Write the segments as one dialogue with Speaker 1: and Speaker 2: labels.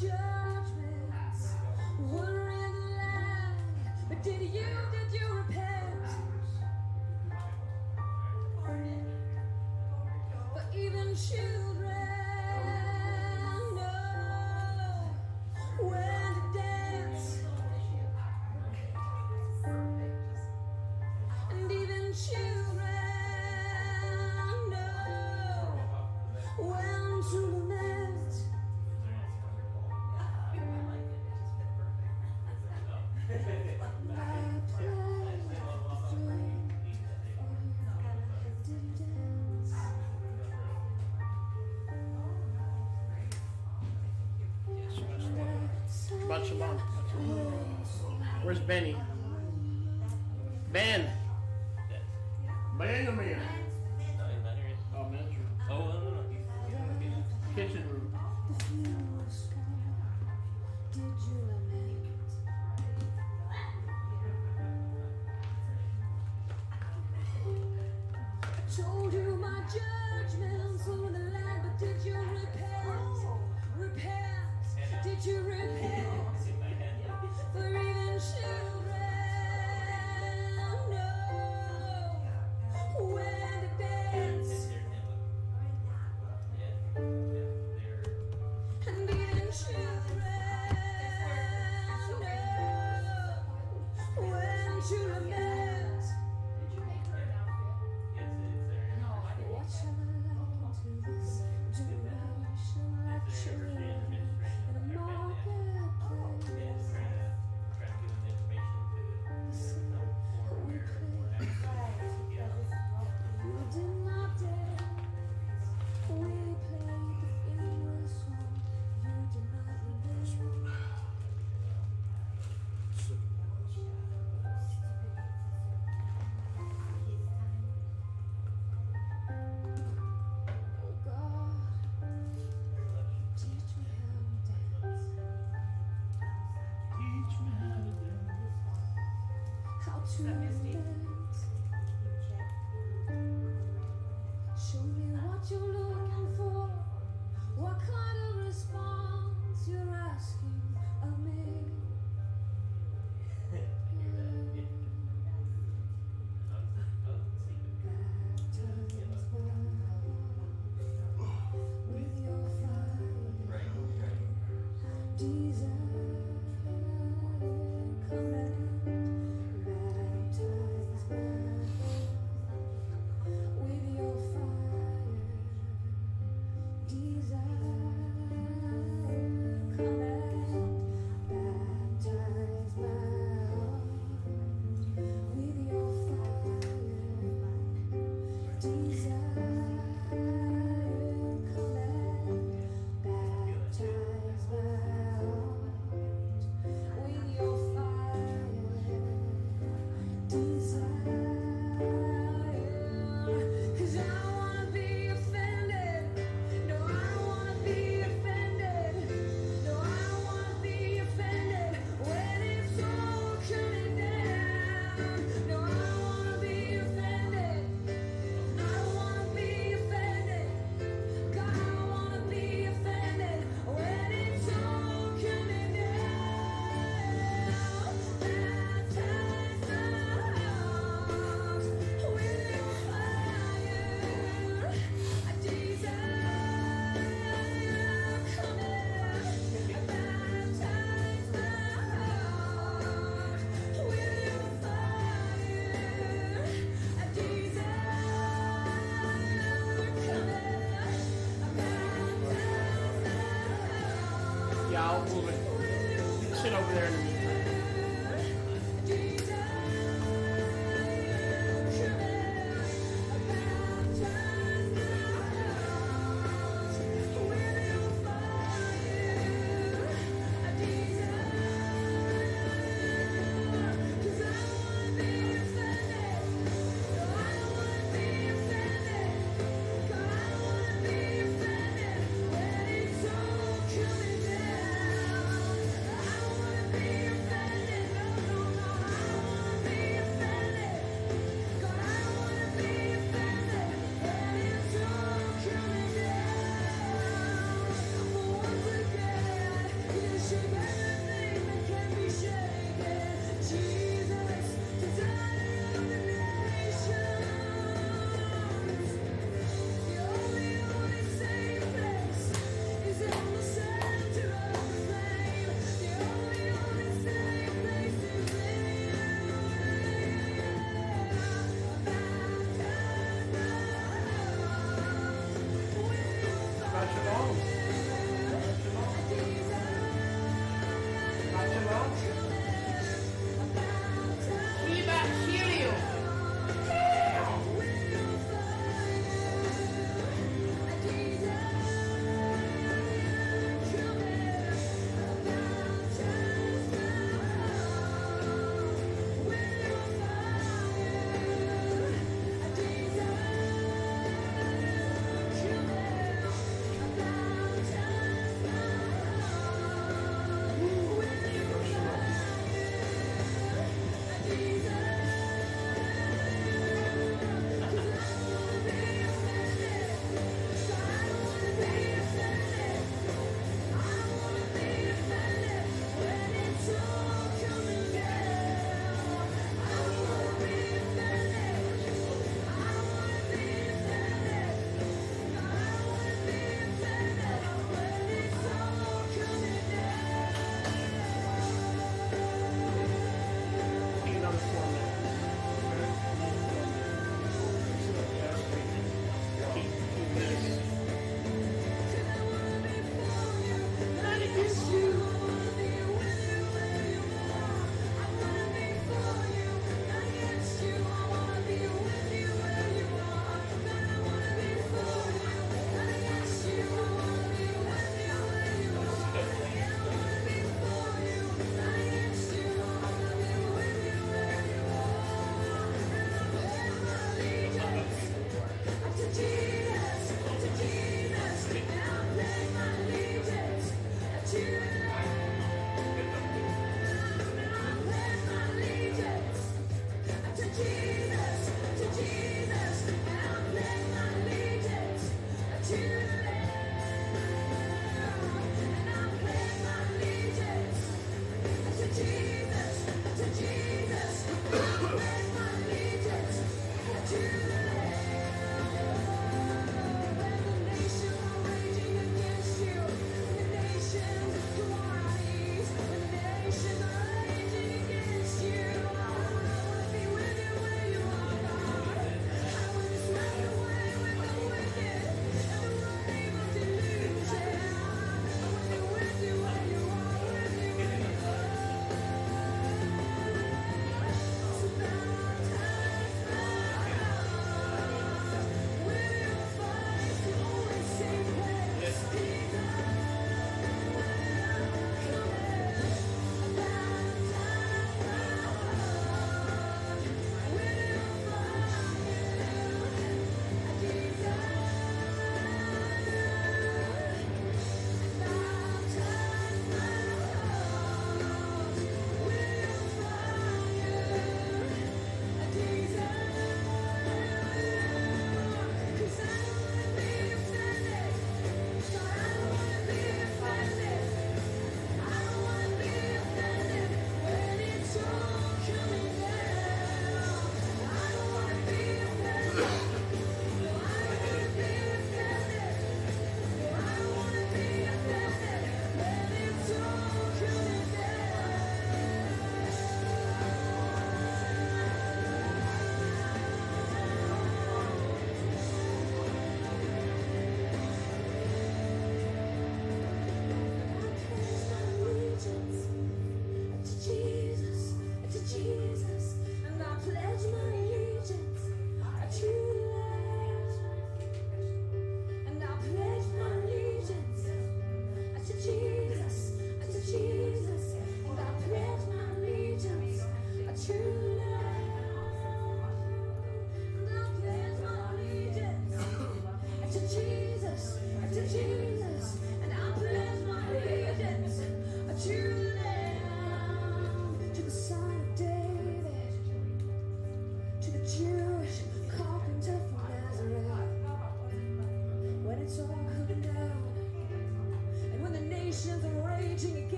Speaker 1: judgments were in the land, but did you repent? For even children know when to dance, and even children know when to lament. I played the flame, did you dance?
Speaker 2: Shabbat Shalom. Where's Benny? Ben! Ben or man? Oh, men's room.
Speaker 3: Oh, no.
Speaker 2: Kitchen room.
Speaker 1: The funeral song, did you lament? I told you my judgments over the land, but did you repent? Repent? Did you repent? For even children know when to dance, and even children know when to lament. What shall I liken to this generation like children in a marketplace? We played, you did not dance. We played the funeral song, you did not remember. Oh God, teach me how to dance,
Speaker 2: Teach me how to dance.
Speaker 1: how to dance. Show me what you're looking for, what kind of response you're asking of me. Baptize my heart with your fire, desire, command. Baptize my heart with your fire, desire, command. Baptize my heart with your fire, desire, command. Baptize my heart with your fire, desire. 'Cause I wanna be offended. No, I don't wanna be offended. No, I don't wanna be offended when it's all coming down. No, I don't wanna be offended. I don't wanna be offended. God, I don't wanna be offended when it's all coming down. Baptize my heart with your fire, I desire, command. Baptize my heart with your fire, I desire, command. Baptize my heart
Speaker 2: Yeah, I'll move it.
Speaker 1: with your
Speaker 2: Sit over there in the meantime.
Speaker 1: When it's all coming down, I wanna be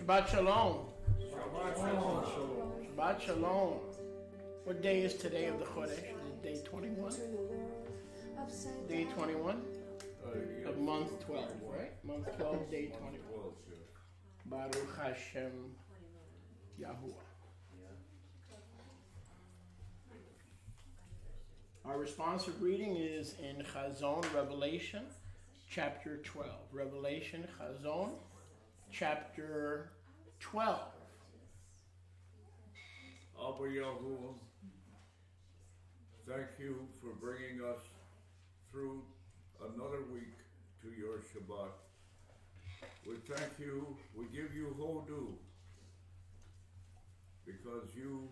Speaker 2: Shabbat Shalom. Shabbat Shalom. What day is today of the Chodesh? Is it day 21? Day 21? Of month 12, right? Month 12, day 21. Baruch Hashem Yahuwah. Our responsive reading is in Chazon, Revelation, chapter 12. Revelation, Chazon, chapter 12.
Speaker 4: Abba Yahuwah, thank you for bringing us through another week to your Shabbat. We thank you, we give you Hodu, because you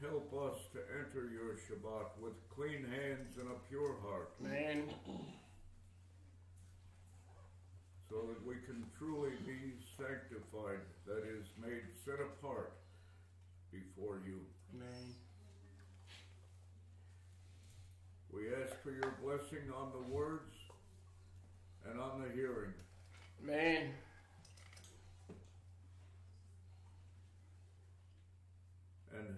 Speaker 4: help us to enter your Shabbat with clean hands and a pure heart.
Speaker 2: Amen.
Speaker 4: So that we can truly be sanctified, that is, made set apart before you.
Speaker 2: Amen.
Speaker 4: We ask for your blessing on the words and on the hearing.
Speaker 2: Amen.
Speaker 4: And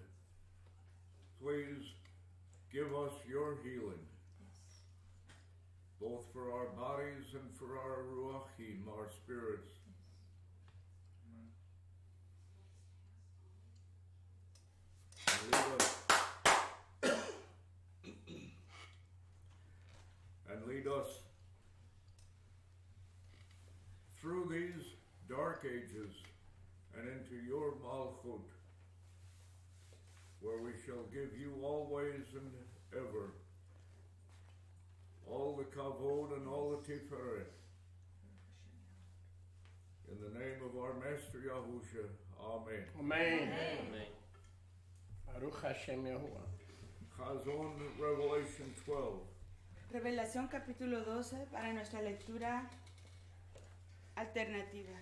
Speaker 4: please give us your healing, both for our bodies and for our ruachim, our spirits. And lead us through these dark ages and into your Malchut, where we shall give you always and ever all the kavod and all the tiferet. In the name of our Master Yahusha, Amen.
Speaker 2: Amen.
Speaker 3: Amen.
Speaker 2: Baruch Hashem Yahuwah.
Speaker 4: Chazon, Revelation 12.
Speaker 5: Revelación capítulo 12 para nuestra lectura alternativa.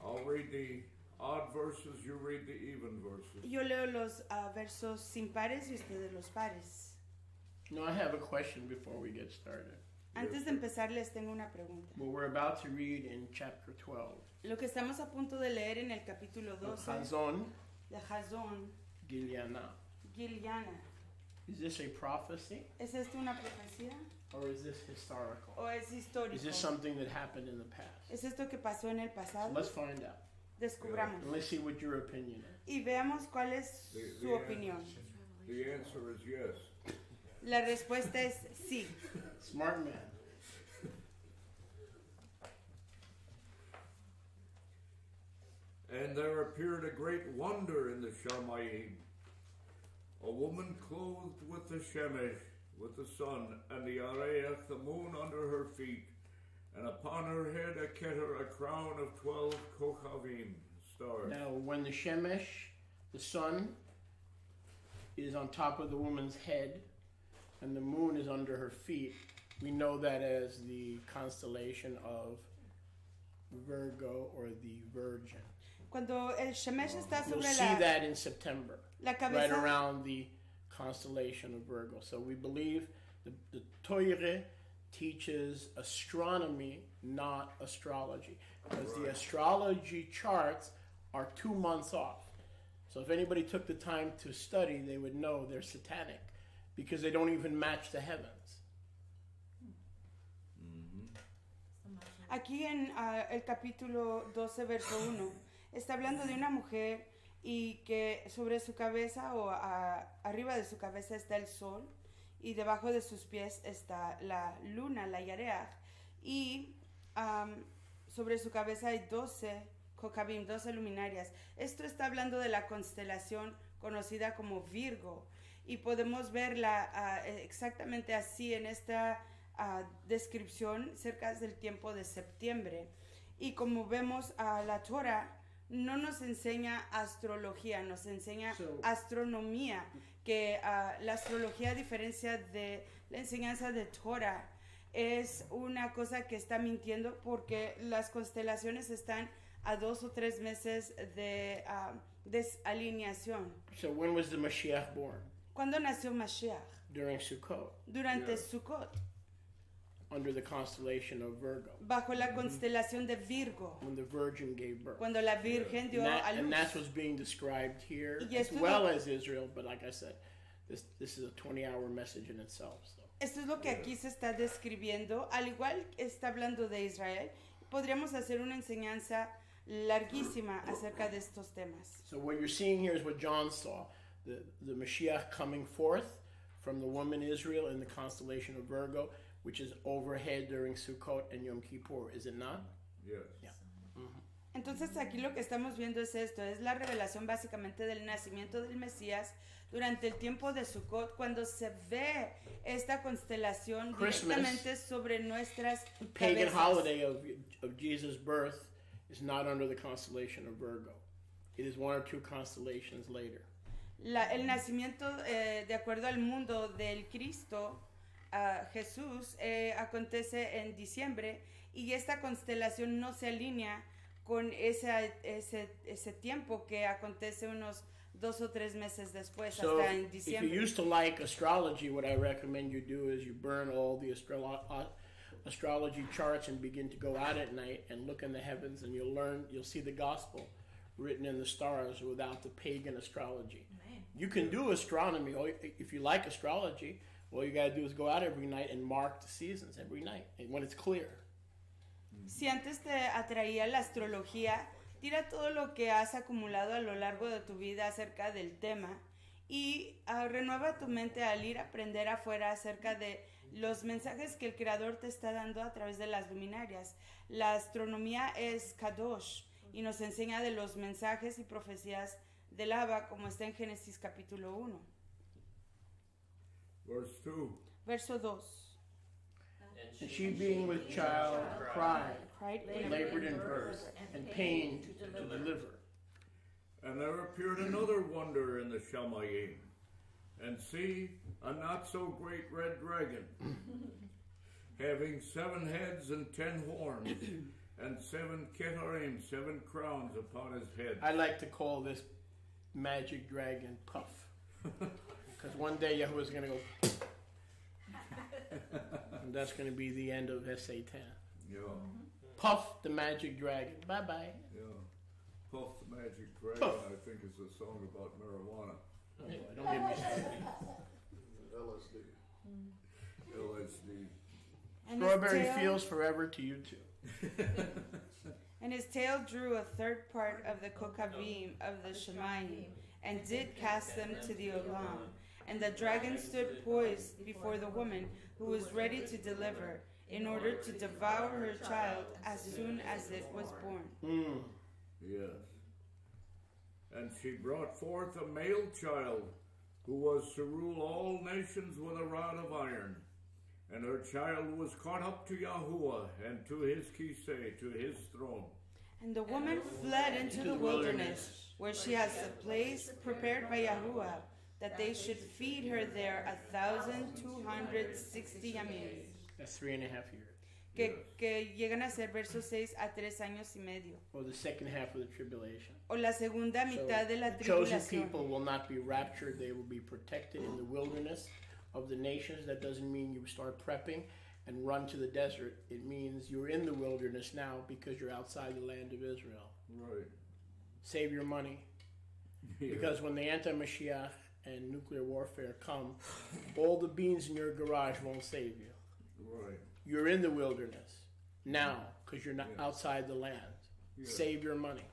Speaker 4: I'll read the odd verses, you read the even verses.
Speaker 5: Yo leo los versos sin pares y ustedes los pares.
Speaker 2: No, I have a question before we get started.
Speaker 5: Antes de empezar les tengo una pregunta.
Speaker 2: What we're about to read in chapter 12.
Speaker 5: Lo que estamos a punto de leer en el capítulo 12
Speaker 2: Chazon,
Speaker 5: de Chazon,
Speaker 2: Gilyana.
Speaker 5: Giliana.
Speaker 2: Is this a prophecy
Speaker 5: ¿Es esto una profecía
Speaker 2: or is this historical?
Speaker 5: o es histórico?
Speaker 2: Is this something that happened in the past?
Speaker 5: ¿Es esto que pasó en el
Speaker 2: So
Speaker 5: pasado?
Speaker 2: let's find out.
Speaker 5: Descubramos.
Speaker 2: And let's see what your opinion is.
Speaker 5: Y veamos cuál es su opinión.
Speaker 4: The answer is yes.
Speaker 5: La respuesta es sí.
Speaker 2: Smart man.
Speaker 4: And there appeared a great wonder in the Shamayim, a woman clothed with the Shemesh, with the sun, and the Areach, the moon, under her feet, and upon her head a keter, a crown of 12 kochavim, stars.
Speaker 2: Now, when the Shemesh, the sun, is on top of the woman's head, and the moon is under her feet, we know that as the constellation of Virgo or the Virgin.
Speaker 5: Cuando el Shemesh está
Speaker 2: You'll
Speaker 5: sobre
Speaker 2: see that in September,
Speaker 5: la
Speaker 2: right
Speaker 5: cabeza,
Speaker 2: around the constellation of Virgo. So we believe the Torah teaches astronomy, not astrology, because the astrology charts are 2 months off. So if anybody took the time to study, they would know they're satanic, because they don't even match the heavens.
Speaker 5: aquí en el capítulo 12, verso 1, está hablando de una mujer y que sobre su cabeza o arriba de su cabeza está el sol y debajo de sus pies está la luna, la Yareach, y sobre su cabeza hay 12 Kokabim, 12 luminarias. Esto está hablando de la constelación conocida como Virgo y podemos verla exactamente así en esta descripción cerca del tiempo de septiembre. Y como vemos, la Torah no nos enseña astrología, nos enseña astronomía, que la astrología, a diferencia de la enseñanza de Torah, es una cosa que está mintiendo porque las constelaciones están a 2 o 3 meses de desalineación.
Speaker 2: So when was the Mashiach born?
Speaker 5: ¿Cuándo nació Mashiach?
Speaker 2: During Sukkot.
Speaker 5: Durante Sukkot.
Speaker 2: under the constellation of Virgo,
Speaker 5: bajo la constelación de Virgo,
Speaker 2: when the Virgin gave birth.
Speaker 5: cuando la Virgen dio a
Speaker 2: And
Speaker 5: luz.
Speaker 2: that's what's being described here,
Speaker 5: Y
Speaker 2: as
Speaker 5: esto es
Speaker 2: well
Speaker 5: lo-
Speaker 2: as Israel. But like I said, this is a 20-hour message in itself. So.
Speaker 5: Esto es lo que aquí se está describiendo, al igual que está hablando de Israel. Podríamos hacer una enseñanza larguísima acerca de estos temas.
Speaker 2: So what you're seeing here is what John saw, the Mashiach coming forth from the woman Israel in the constellation of Virgo, which is overhead during Sukkot and Yom Kippur, is it not?
Speaker 4: Yes.
Speaker 2: Yeah.
Speaker 5: Entonces aquí lo que estamos viendo es esto, es la revelación básicamente del nacimiento del Mesías durante el tiempo de Sukkot, cuando se ve esta constelación
Speaker 2: Christmas,
Speaker 5: directamente sobre nuestras
Speaker 2: Pagan
Speaker 5: cabezas.
Speaker 2: holiday of Jesus' birth is not under the constellation of Virgo. It is one or two constellations later.
Speaker 5: El nacimiento, de acuerdo al mundo del Cristo, Jesús, acontece en diciembre, y esta constelación no se alinea con ese tiempo que acontece unos 2 o 3 meses después,
Speaker 2: So
Speaker 5: hasta en
Speaker 2: if you
Speaker 5: diciembre.
Speaker 2: used to like astrology, what I recommend you do is you burn all the astrology charts and begin to go out at night and look in the heavens, and you'll see the gospel written in the stars without the pagan astrology. You can do astronomy. If you like astrology, all you got to do is go out every night and mark the seasons every night and when it's clear.
Speaker 5: Si antes te atraía la astrología, tira todo lo que has acumulado a lo largo de tu vida acerca del tema y renueva tu mente al ir a aprender afuera acerca de los mensajes que el Creador te está dando a través de las luminarias. La astronomía es Kadosh y nos enseña de los mensajes y profecías del Abba, como está en Génesis capítulo 1.
Speaker 4: Verse 2.
Speaker 5: Verso 2.
Speaker 2: And she, being with child, cried,
Speaker 5: Right?
Speaker 2: labored in birth, and pained to deliver.
Speaker 4: And there appeared another wonder in the Shamayim. And see, a not so great red dragon, having 7 heads and 10 horns, and 7 ketharim, 7 crowns upon his head.
Speaker 2: I like to call this magic dragon Puff. Because one day Yahuwah's going to go, and that's going to be the end of SA10.
Speaker 4: Yeah,
Speaker 2: Puff the magic dragon. Bye-bye.
Speaker 4: yeah. Puff the Magic Dragon,
Speaker 2: Puff.
Speaker 4: I think, is a song about marijuana.
Speaker 2: Don't get me started.
Speaker 4: LSD.
Speaker 5: And his
Speaker 2: Strawberry
Speaker 5: tail-
Speaker 2: feels forever to you too.
Speaker 5: And his tail drew a third part of the kokavim of the Shemayim, and did cast them to the Olam. And the dragon stood poised before the woman who was ready to deliver, in order to devour her child as soon as it was born.
Speaker 4: Yes. And she brought forth a male child, who was to rule all nations with a rod of iron. And her child was caught up to Yahuwah, and to his kiseh, to his throne.
Speaker 5: And the woman fled into the wilderness, where she has a place prepared by Yahuwah, that they should feed her there 1,260 yamim.
Speaker 2: That's 3.5 years.
Speaker 5: Que llegan a ser versos 6 a 3 años y medio.
Speaker 2: Or the second half of the tribulation.
Speaker 5: O la segunda
Speaker 2: So
Speaker 5: mitad de la
Speaker 2: the chosen
Speaker 5: tribulación.
Speaker 2: people will not be raptured. They will be protected in the wilderness of the nations. That doesn't mean you start prepping and run to the desert. It means you're in the wilderness now because you're outside the land of Israel.
Speaker 4: Right.
Speaker 2: Save your money.
Speaker 4: Yeah.
Speaker 2: Because when the anti-Mashiach and nuclear warfare come, all the beans in your garage won't save you.
Speaker 4: Right.
Speaker 2: You're in the wilderness now because you're not
Speaker 4: Yeah.
Speaker 2: outside the land.
Speaker 4: Yeah.
Speaker 2: Save your money.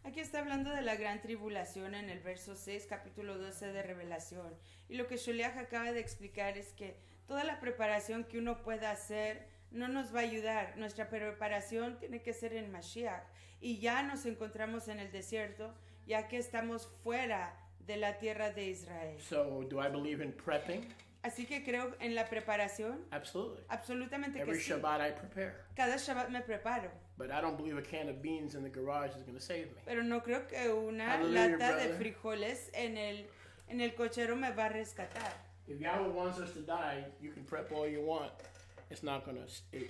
Speaker 5: Aquí está hablando de la gran tribulación en el verso 6, capítulo 12 de Revelación. Y lo que Sholiach acaba de explicar es que toda la preparación que uno pueda hacer no nos va a ayudar. Nuestra preparación tiene que ser en Mashiach. Y ya nos encontramos en el desierto, ya que estamos fuera de la tierra de Israel.
Speaker 2: So, do I believe in prepping?
Speaker 5: Así que creo en la preparación.
Speaker 2: Absolutely.
Speaker 5: Absolutamente que
Speaker 2: Every
Speaker 5: sí.
Speaker 2: Shabbat I prepare.
Speaker 5: Cada Shabbat me preparo.
Speaker 2: But I don't believe a can of beans in the garage is going to save me.
Speaker 5: Pero no creo que una
Speaker 2: Hallelujah,
Speaker 5: lata de
Speaker 2: brother.
Speaker 5: frijoles en el cochero me va a rescatar.
Speaker 2: If Yahweh wants us to die, you can prep all you want. It's not going to.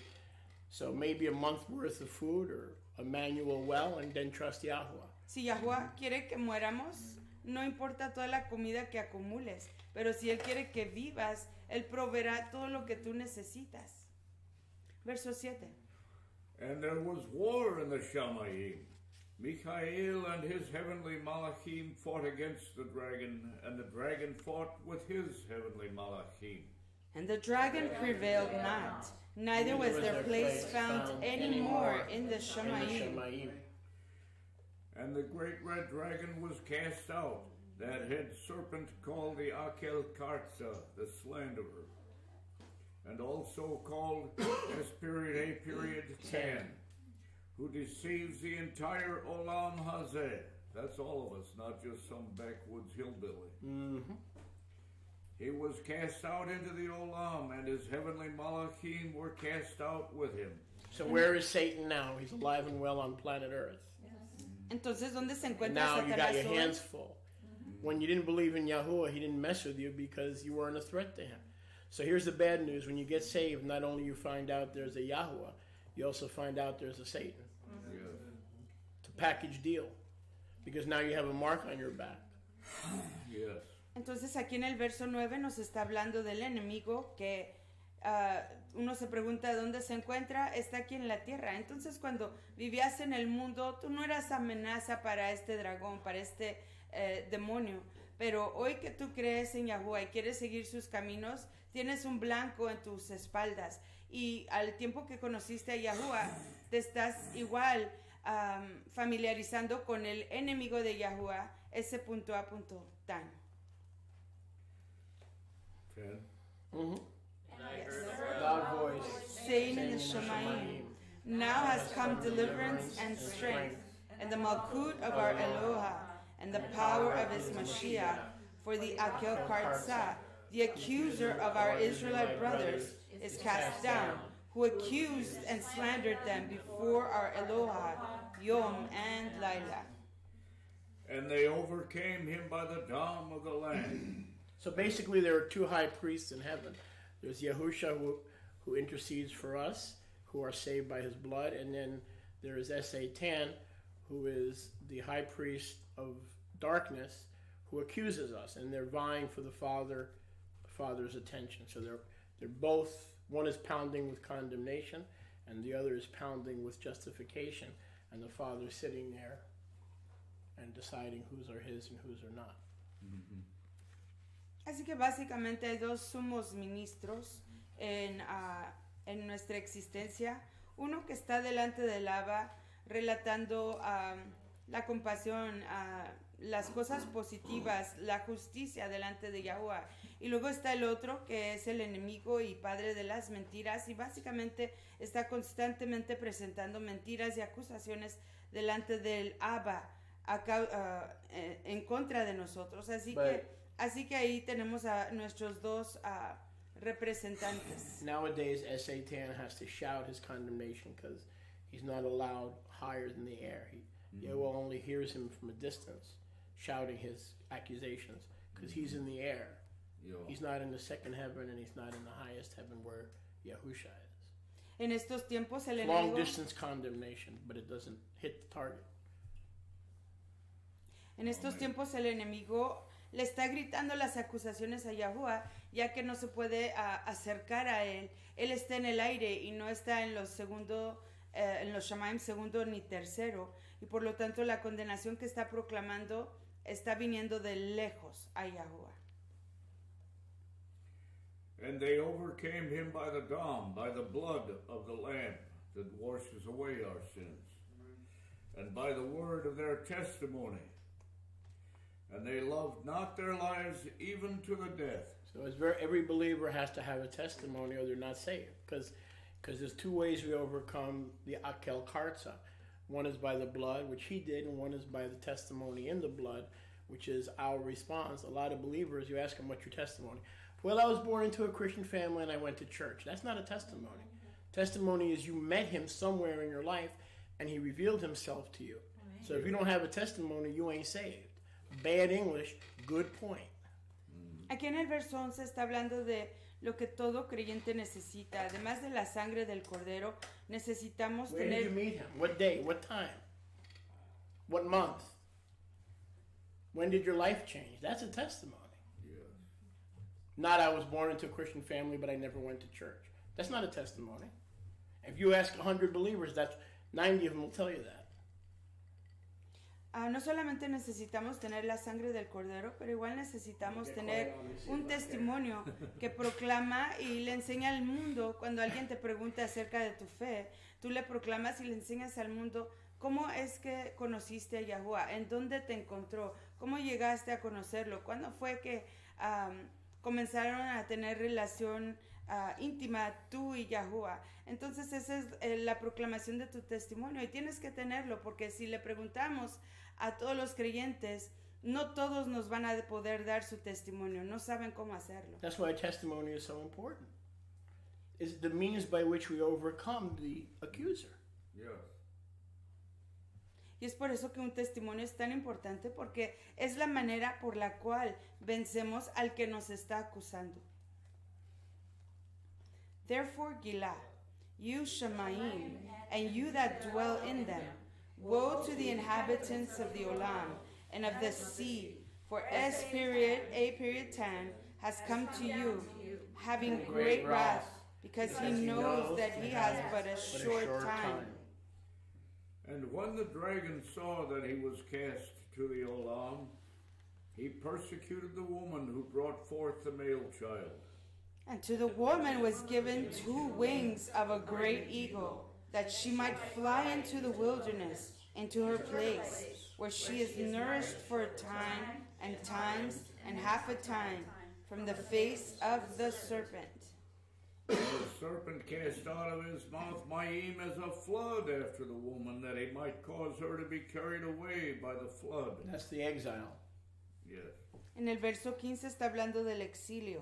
Speaker 2: So maybe a month worth of food or a manual well, and then trust Yahweh.
Speaker 5: Si Yahuwah quiere que muéramos, no importa toda la comida que acumules, pero si Él quiere que vivas, Él proveerá todo lo que tú necesitas. Verso 7.
Speaker 4: And there was war in the Shamayim. Michael and his heavenly Malachim fought against the dragon, and the dragon fought with his heavenly Malachim.
Speaker 5: And the dragon prevailed not, neither was their place found any more in the Shamayim.
Speaker 4: And the great red dragon was cast out, that head serpent called the Akel Kartza, the slanderer, and also called S.A.10, who deceives the entire Olam Hazeh. That's all of us, not just some backwoods hillbilly.
Speaker 2: Mm-hmm.
Speaker 4: He was cast out into the Olam, and his heavenly Malachim were cast out with him.
Speaker 2: So where is Satan now? He's alive and well on planet Earth.
Speaker 5: Entonces, ¿dónde se
Speaker 2: And
Speaker 5: encuentra
Speaker 2: now you got
Speaker 5: Satanás
Speaker 2: your
Speaker 5: hoy?
Speaker 2: hands full. When you didn't believe in Yahuwah, he didn't mess with you because you weren't a threat to him. So here's the bad news. When you get saved, not only you find out there's a Yahuwah, you also find out there's a Satan.
Speaker 4: Yes.
Speaker 2: It's a package deal. Because now you have a mark on your back.
Speaker 4: Yes.
Speaker 5: Entonces aquí en el verso 9 nos está hablando del enemigo que uno se pregunta dónde se encuentra, está aquí en la tierra. Entonces cuando vivías en el mundo, tú no eras amenaza para este dragón, para este demonio. Pero hoy que tú crees en Yahuwah y quieres seguir sus caminos, tienes un blanco en tus espaldas. Y al tiempo que conociste a Yahuwah, te estás igual familiarizando con el enemigo de Yahuwah, ese punto a punto tan.
Speaker 4: 10.
Speaker 2: Mm-hmm.
Speaker 3: And I
Speaker 5: Yes.
Speaker 3: heard a
Speaker 2: Loud voice.
Speaker 5: Saying in the Shemaim, now has come deliverance and strength, and the Malkut of our Eloha, and the power of his Mashiach, for the Akel Kartza, the accuser of our Israelite brothers, is cast down, who accused and slandered them before our Eloha, Yom and Laila.
Speaker 4: And they overcame him by the Dam of the Lamb.
Speaker 2: So basically there are two high priests in heaven. There's Yahusha who intercedes for us, who are saved by his blood, and then there is S.A.10, who is the high priest of darkness, who accuses us, and they're vying for the Father's attention. So they're both, one is pounding with condemnation, and the other is pounding with justification, and the Father's sitting there and deciding whose are his and whose are not.
Speaker 4: Mm-hmm.
Speaker 5: Así que básicamente hay dos sumos ministros en nuestra existencia. Uno que está delante del Abba relatando la compasión, las cosas positivas, la justicia delante de Yahuwah. Y luego está el otro que es el enemigo y padre de las mentiras y básicamente está constantemente presentando mentiras y acusaciones delante del Abba en contra de nosotros. Así que ahí tenemos a nuestros dos representantes.
Speaker 2: Nowadays, S.A.10 has to shout his condemnation because he's not allowed higher than the air. Yahweh only hears him from a distance, shouting his accusations because he's in the air. He's not in the second heaven and he's not in the highest heaven where Yahusha is.
Speaker 5: En estos tiempos el
Speaker 2: Long
Speaker 5: enemigo...
Speaker 2: distance condemnation, but it doesn't hit the target.
Speaker 5: En estos tiempos el enemigo le está gritando las acusaciones a Yahuwah, ya que no se puede acercar a él. Él está en el aire y no está en los Shamaim segundo ni tercero. Y por lo tanto la condenación que está proclamando está viniendo de lejos a Yahuwah.
Speaker 4: And they overcame him by the Dam, by the blood of the Lamb that washes away our sins, and by the word of their testimony. And they loved not their lives even to the death.
Speaker 2: So every believer has to have a testimony or they're not saved. Because there's two ways we overcome the Akel Kartza. One is by the blood, which he did, and one is by the testimony in the blood, which is our response. A lot of believers, you ask them, what's your testimony? Well, I was born into a Christian family and I went to church. That's not a testimony. Testimony is you met him somewhere in your life and he revealed himself to you. So if you don't have a testimony, you ain't saved. Bad English, good point.
Speaker 5: Aquí en el verso 11 está hablando de lo que todo creyente necesita. Además de la sangre del Cordero, necesitamos
Speaker 2: Where did you
Speaker 5: tener...
Speaker 2: meet him? What day? What time? What month? When did your life change? That's a testimony.
Speaker 4: Yes.
Speaker 2: Not I was born into a Christian family, but I never went to church. That's not a testimony. If you ask 100 believers, that's 90 of them will tell you that.
Speaker 5: No solamente necesitamos tener la sangre del Cordero, pero igual necesitamos tener un testimonio que proclama y le enseña al mundo. Cuando alguien te pregunta acerca de tu fe, tú le proclamas y le enseñas al mundo cómo es que conociste a Yahuwah, en dónde te encontró, cómo llegaste a conocerlo, cuándo fue que comenzaron a tener relación íntima tú y Yahuwah. Entonces esa es la proclamación de tu testimonio y tienes que tenerlo, porque si le preguntamos a todos los creyentes, no todos nos van a poder dar su testimonio, no saben cómo hacerlo.
Speaker 2: That's why testimony is so important. It's the means by which we overcome the accuser.
Speaker 4: Yes.
Speaker 5: Y es por eso que un testimonio es tan importante, porque es la manera por la cual vencemos al que nos está acusando. Therefore, Gilah, you Shemaim, and you that dwell in them, woe to the inhabitants of the Olam and of the sea, for time has come to you, having great wrath, because he knows that he has but a short time.
Speaker 4: And when the dragon saw that he was cast to the Olam, he persecuted the woman who brought forth the male child.
Speaker 5: And to the woman was given 2 wings of a great eagle, that she might fly into the wilderness, into her place, where she is nourished for a time, and times, and half a time, from the face of the serpent.
Speaker 4: And the serpent cast out of his mouth Maim as a flood after the woman, that he might cause her to be carried away by the flood.
Speaker 2: That's the exile.
Speaker 4: Yes.
Speaker 5: En el verso 15 está hablando del exilio.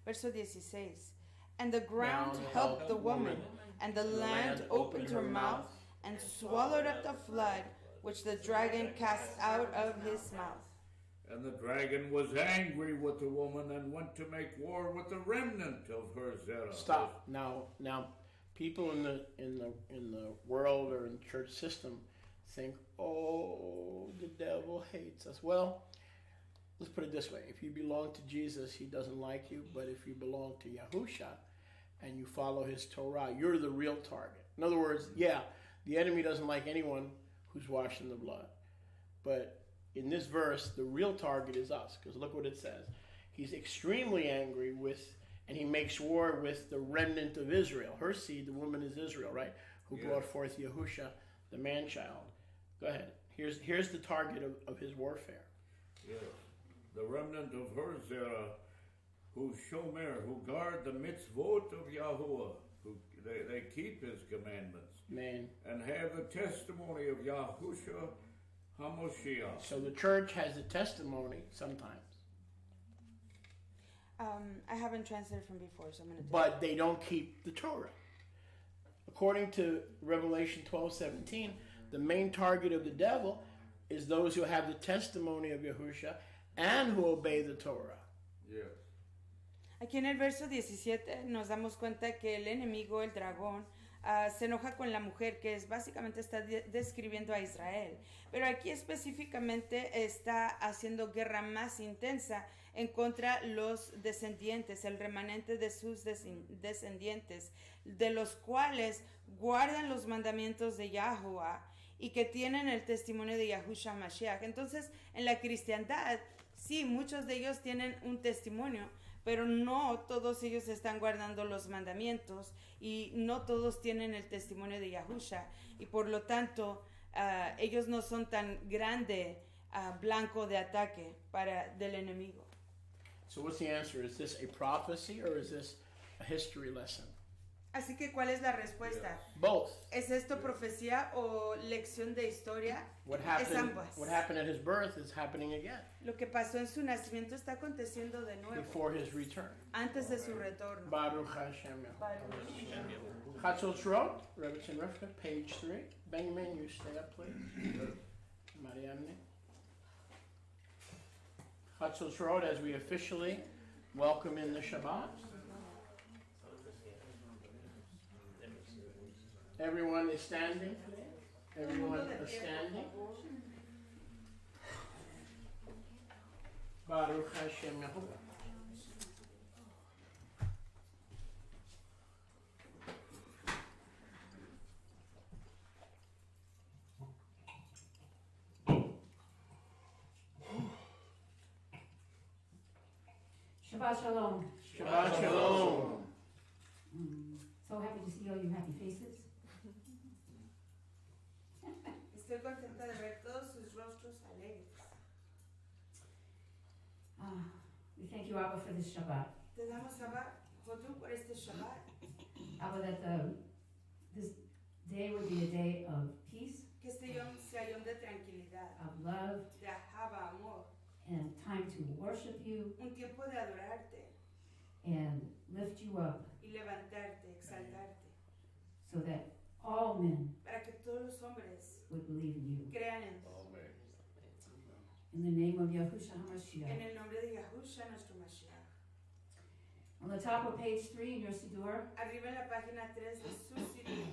Speaker 5: Verso 16. And the ground helped the woman, and the land opened her mouth, and swallowed up the flood, which the dragon cast out of his mouth.
Speaker 4: And the dragon was angry with the woman and went to make war with the remnant of her zerah.
Speaker 2: Stop. Now, people in the world or in the church system think, oh, the devil hates us. Well, let's put it this way. If you belong to Jesus, he doesn't like you. But if you belong to Yahusha and you follow his Torah, you're the real target. In other words, yeah, the enemy doesn't like anyone who's washed in the blood. But in this verse, the real target is us. Because look what it says. He's extremely angry with, and he makes war with the remnant of Israel. Her seed, the woman is Israel, right? Who brought forth Yahusha, the man-child. Go ahead. Here's the target of his warfare.
Speaker 4: Yes. The remnant of her zerah, who shomer, who guard the mitzvot of Yahuwah, who they keep his commandments,
Speaker 2: Man.
Speaker 4: and have the testimony of Yahusha HaMoshiach.
Speaker 2: So the church has a testimony sometimes.
Speaker 5: I haven't translated from before, so I'm going to do
Speaker 2: But they don't keep the Torah. According to Revelation 12:17, the main target of the devil is those who have the testimony of Yahusha and who obey the Torah.
Speaker 4: Yes.
Speaker 5: Aquí en el verso 17 nos damos cuenta que el enemigo, el dragón, se enoja con la mujer, que es básicamente está describiendo a Israel. Pero aquí específicamente está haciendo guerra más intensa en contra los descendientes, el remanente de sus descendientes, de los cuales guardan los mandamientos de Yahuwah y que tienen el testimonio de Yahushua Mashiach. Entonces, en la cristiandad, sí, muchos de ellos tienen un testimonio, pero no todos ellos están guardando los mandamientos y no todos tienen el testimonio de Yahushua, y por lo tanto ellos no son tan grande blanco de ataque del enemigo.
Speaker 2: So what's the answer? Is this a prophecy or is this a history lesson?
Speaker 5: Así que, ¿cuál es la respuesta?
Speaker 2: Both.
Speaker 5: ¿Es esto profecía o lección de historia?
Speaker 2: What
Speaker 5: Es ambas.
Speaker 2: happened at his birth is happening again
Speaker 5: Lo que pasó en su nacimiento está aconteciendo de nuevo,
Speaker 2: before his return.
Speaker 5: antes de su retorno.
Speaker 2: Baruch Hashem. Chatzos Road, Rebbetzin Rivka, page 3. Benjamin, you stay up, please. Mariamne. Chatzos Road, as we officially welcome in the Shabbat. Everyone is standing. Everyone is standing. Baruch Hashem Yahuwah.
Speaker 6: Shabbat Shalom.
Speaker 2: Shabbat Shalom.
Speaker 6: So happy to see all your happy faces.
Speaker 5: Estoy contenta de ver todos sus rostros alegres.
Speaker 6: We thank you, Abba, for this Shabbat.
Speaker 5: Te damos, Abba, Jotu, por este Shabbat.
Speaker 6: Abba, that this day would be a day of peace,
Speaker 5: Que este yom sea yom de tranquilidad,
Speaker 6: of love,
Speaker 5: de ahava, amor.
Speaker 6: and time to worship you
Speaker 5: Un tiempo de adorarte
Speaker 6: and lift you up
Speaker 5: y levantarte, exaltarte.
Speaker 6: so that all men
Speaker 5: Para que todos los hombres
Speaker 6: would believe in you.
Speaker 5: crean en ti.
Speaker 6: In the name of Yahushua
Speaker 5: En
Speaker 6: HaMashiach.
Speaker 5: el nombre de Yahushua, nuestro Mashiach.
Speaker 6: On the top of page 3 in your Siddur,
Speaker 5: Arriba en la página 3 de su sitio.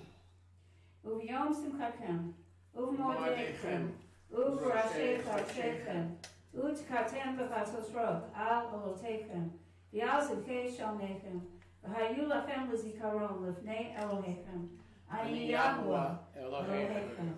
Speaker 6: Uv'yom simchachem, uv'modechem, uv'rashei charshechem, u'tkatem b'chatosrot, al olotechem, v'al zivkei shalmechem, v'hayu lachem l'zikaron l'fnei Elohechem, ani Yahuwah Elohechem.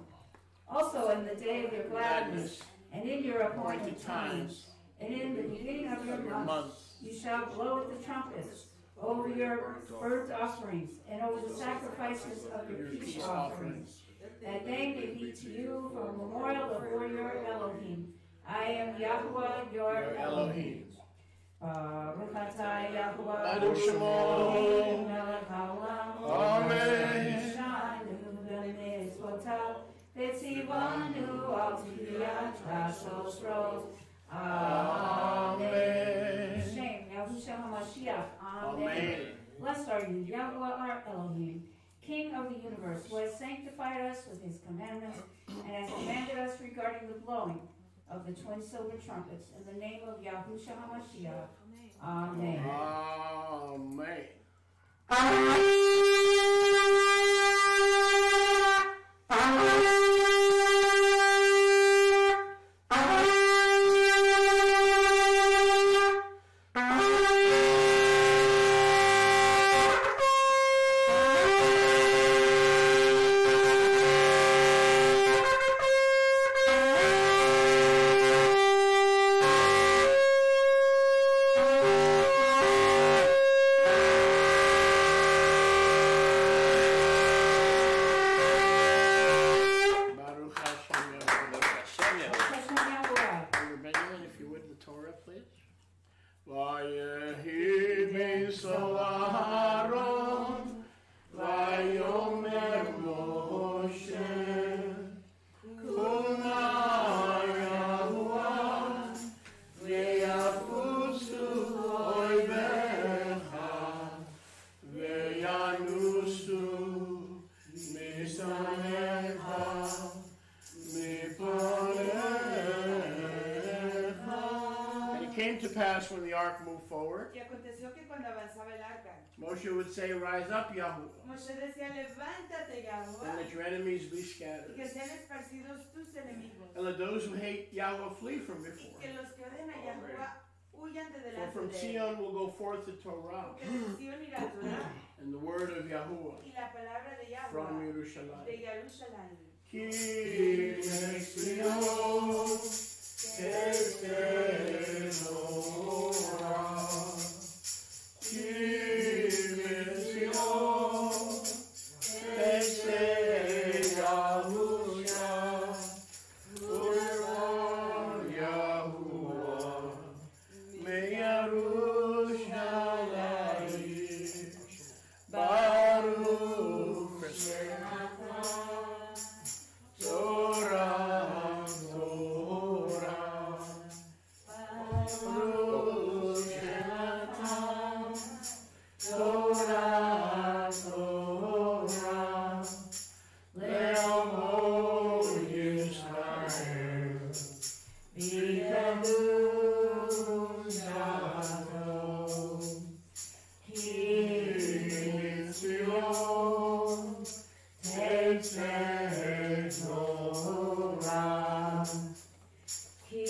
Speaker 6: Also in the day of your gladness, and in your appointed times, and in the beginning of your months, you shall blow with the trumpets over your burnt offerings, and over the sacrifices of your peace offerings, that they may be to you for a memorial before your Elohim. I am Yahuwah, your Elohim. Baruch atah Yahuwah,
Speaker 2: Baruch Shemo.
Speaker 6: Melech haolam.
Speaker 2: Amen.
Speaker 6: Shanu b'mitzvotav, v'tzivanu al tefillah t'asosrot. Amen. Shem Yahushua HaMashiach. Amen. Blessed are you, Yahuwah our Elohim, King of the universe, who has sanctified us with his commandments, and has commanded us regarding the blowing of the twin silver trumpets. In the name of Yahushua HaMashiach. Amen.
Speaker 2: Baruch Hashem Yahuwah. Benjamin, if you would, the Torah, please. Vayehi b'Saharon, vayomer Moshe, Kuma Yahuwah, ve'yafusu oivecha, ve'yanusu misanecha, and it came to pass when the ark moved forward,
Speaker 5: Y aconteció que cuando avanzaba el arca,
Speaker 2: Moshe would say, "Rise up, Yahuwah,
Speaker 5: Moshe decía, levántate,
Speaker 2: and
Speaker 5: Yahuwah,
Speaker 2: let your enemies be
Speaker 5: y
Speaker 2: scattered,
Speaker 5: que sean esparcidos tus enemigos,
Speaker 2: and let those who hate Yahweh flee from
Speaker 5: y
Speaker 2: before
Speaker 5: que
Speaker 2: him.
Speaker 5: los que odian a Yahuwah huyan de
Speaker 2: For
Speaker 5: delante
Speaker 2: from
Speaker 5: de él.
Speaker 2: Sion will go forth the Torah,
Speaker 5: Porque de Sion irá Torah,
Speaker 2: and the word of Yahuwah
Speaker 5: y la palabra de
Speaker 2: from
Speaker 5: Yahuwah, de
Speaker 2: Yerushalayim.
Speaker 5: Jerusalén.
Speaker 2: Ki Sion Tetzenoah, Ki Sion Tetzeyahusha, Urvar Yahuwah, Me'Yerushalayim, Baruch Torah, Torah, Baruch Torah, Torah, Le'amo Yisrael, V'yavun Zato, Ki Sion, Tetzenoah, Ki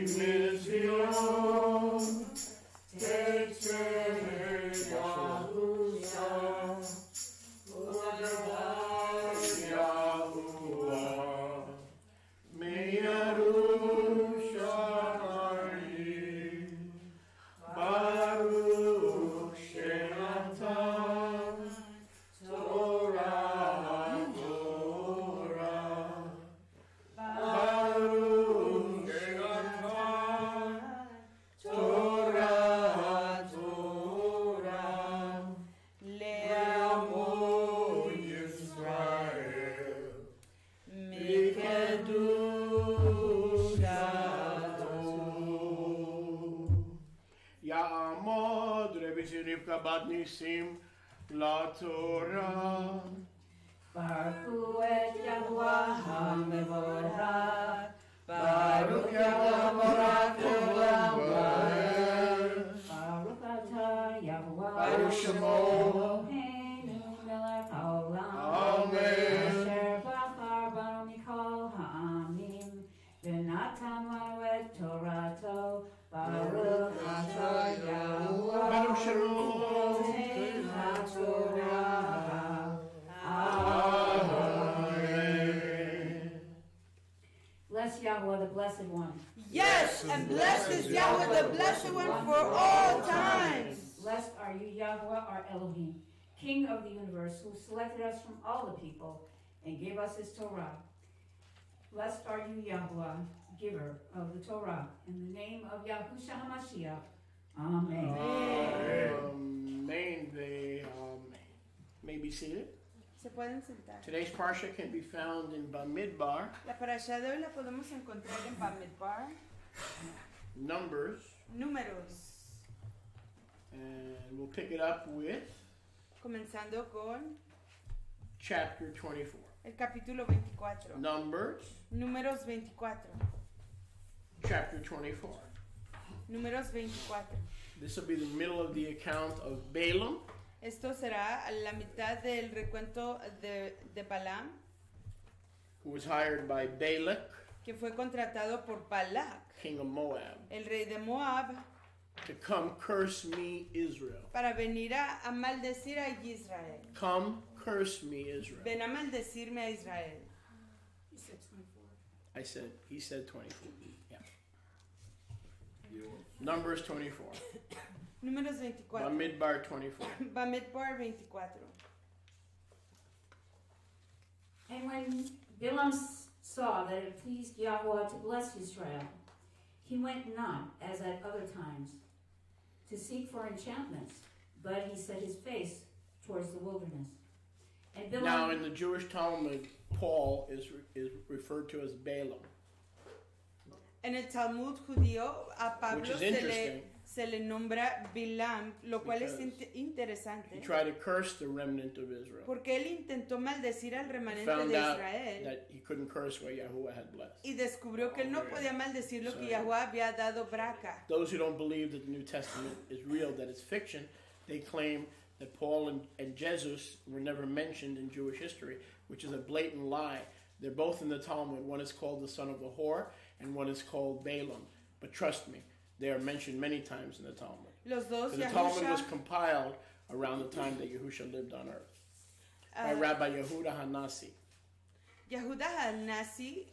Speaker 2: Sion, Shabbat Nisim La Torah.
Speaker 6: Baruch et Yahuwah HaMevorach.
Speaker 2: Baruch Yahuwah Olam Vaed.
Speaker 6: Baruch atah Yahuwah
Speaker 2: Baruch Shemo.
Speaker 6: Eloheinu melech haolam.
Speaker 2: Amen.
Speaker 6: Asher bachar banu mikol ha'amim. V'natan lanu et Torato. Baruch atah Yahuwah
Speaker 2: Baruch Shemo.
Speaker 6: Eloheinu HaTorah.
Speaker 2: Amen.
Speaker 6: Bless Yahweh, the Blessed One.
Speaker 5: Yes, and blessed is Yahweh, the Blessed One, for all times.
Speaker 6: Blessed are you, Yahweh, our Elohim, King of the universe, who selected us from all the people and gave us his Torah. Blessed are you, Yahweh, giver of the Torah, in the name of Yahushua HaMashiach. Amen.
Speaker 2: Amen. They may be seated.
Speaker 5: Se pueden sentar.
Speaker 2: Today's parsha can be found in Bamidbar,
Speaker 5: La parasha de hoy la podemos encontrar en Bamidbar,
Speaker 2: Numbers,
Speaker 5: Números,
Speaker 2: and we'll pick it up with
Speaker 5: comenzando con
Speaker 2: chapter 24.
Speaker 5: el capítulo 24.
Speaker 2: Numbers,
Speaker 5: Números 24.
Speaker 2: chapter 24.
Speaker 5: Números 24.
Speaker 2: This will be the middle of the account of Balaam,
Speaker 5: Esto será la mitad del recuento de Balaam,
Speaker 2: who was hired by Balak,
Speaker 5: que fue contratado por Balak,
Speaker 2: king of Moab,
Speaker 5: el rey de Moab,
Speaker 2: to come curse me, Israel.
Speaker 5: para venir a maldecir a Israel.
Speaker 2: Come curse me, Israel.
Speaker 5: Ven a maldecirme a Israel.
Speaker 2: He said 24. Yeah. Numbers 24.
Speaker 5: Números 24.
Speaker 2: Bamidbar 24.
Speaker 5: Bamidbar 24.
Speaker 6: And when Balaam saw that it pleased Yahweh to bless Israel, he went not, as at other times, to seek for enchantments, but he set his face towards the wilderness. And Balaam,
Speaker 2: Now, in the Jewish Talmud, Paul is referred to as Balaam,
Speaker 5: En el Talmud judío a
Speaker 2: which
Speaker 5: Pablo
Speaker 2: is interesting.
Speaker 5: se le nombra Bilam, lo cual es
Speaker 2: Because He
Speaker 5: interesante,
Speaker 2: tried to curse the remnant of Israel.
Speaker 5: porque él intentó maldecir al remanente
Speaker 2: Found
Speaker 5: de
Speaker 2: out
Speaker 5: Israel
Speaker 2: that he couldn't curse what Yahuwah had blessed.
Speaker 5: y descubrió que él no podía maldecir lo que
Speaker 2: So-
Speaker 5: Yahweh había dado braca.
Speaker 2: Those who don't believe that the New Testament is real, that it's fiction, they claim that Paul and Jesus were never mentioned in Jewish history, which is a blatant lie. They're both in the Talmud. One is called the son of the whore, and one is called Balaam. But trust me, they are mentioned many times in the Talmud.
Speaker 5: Los dos,
Speaker 2: The Talmud was
Speaker 5: Yahusha,
Speaker 2: compiled around the time that Yahusha lived on earth by
Speaker 5: ah,
Speaker 2: Rabbi Yehuda Hanasi.
Speaker 5: Yehuda Hanasi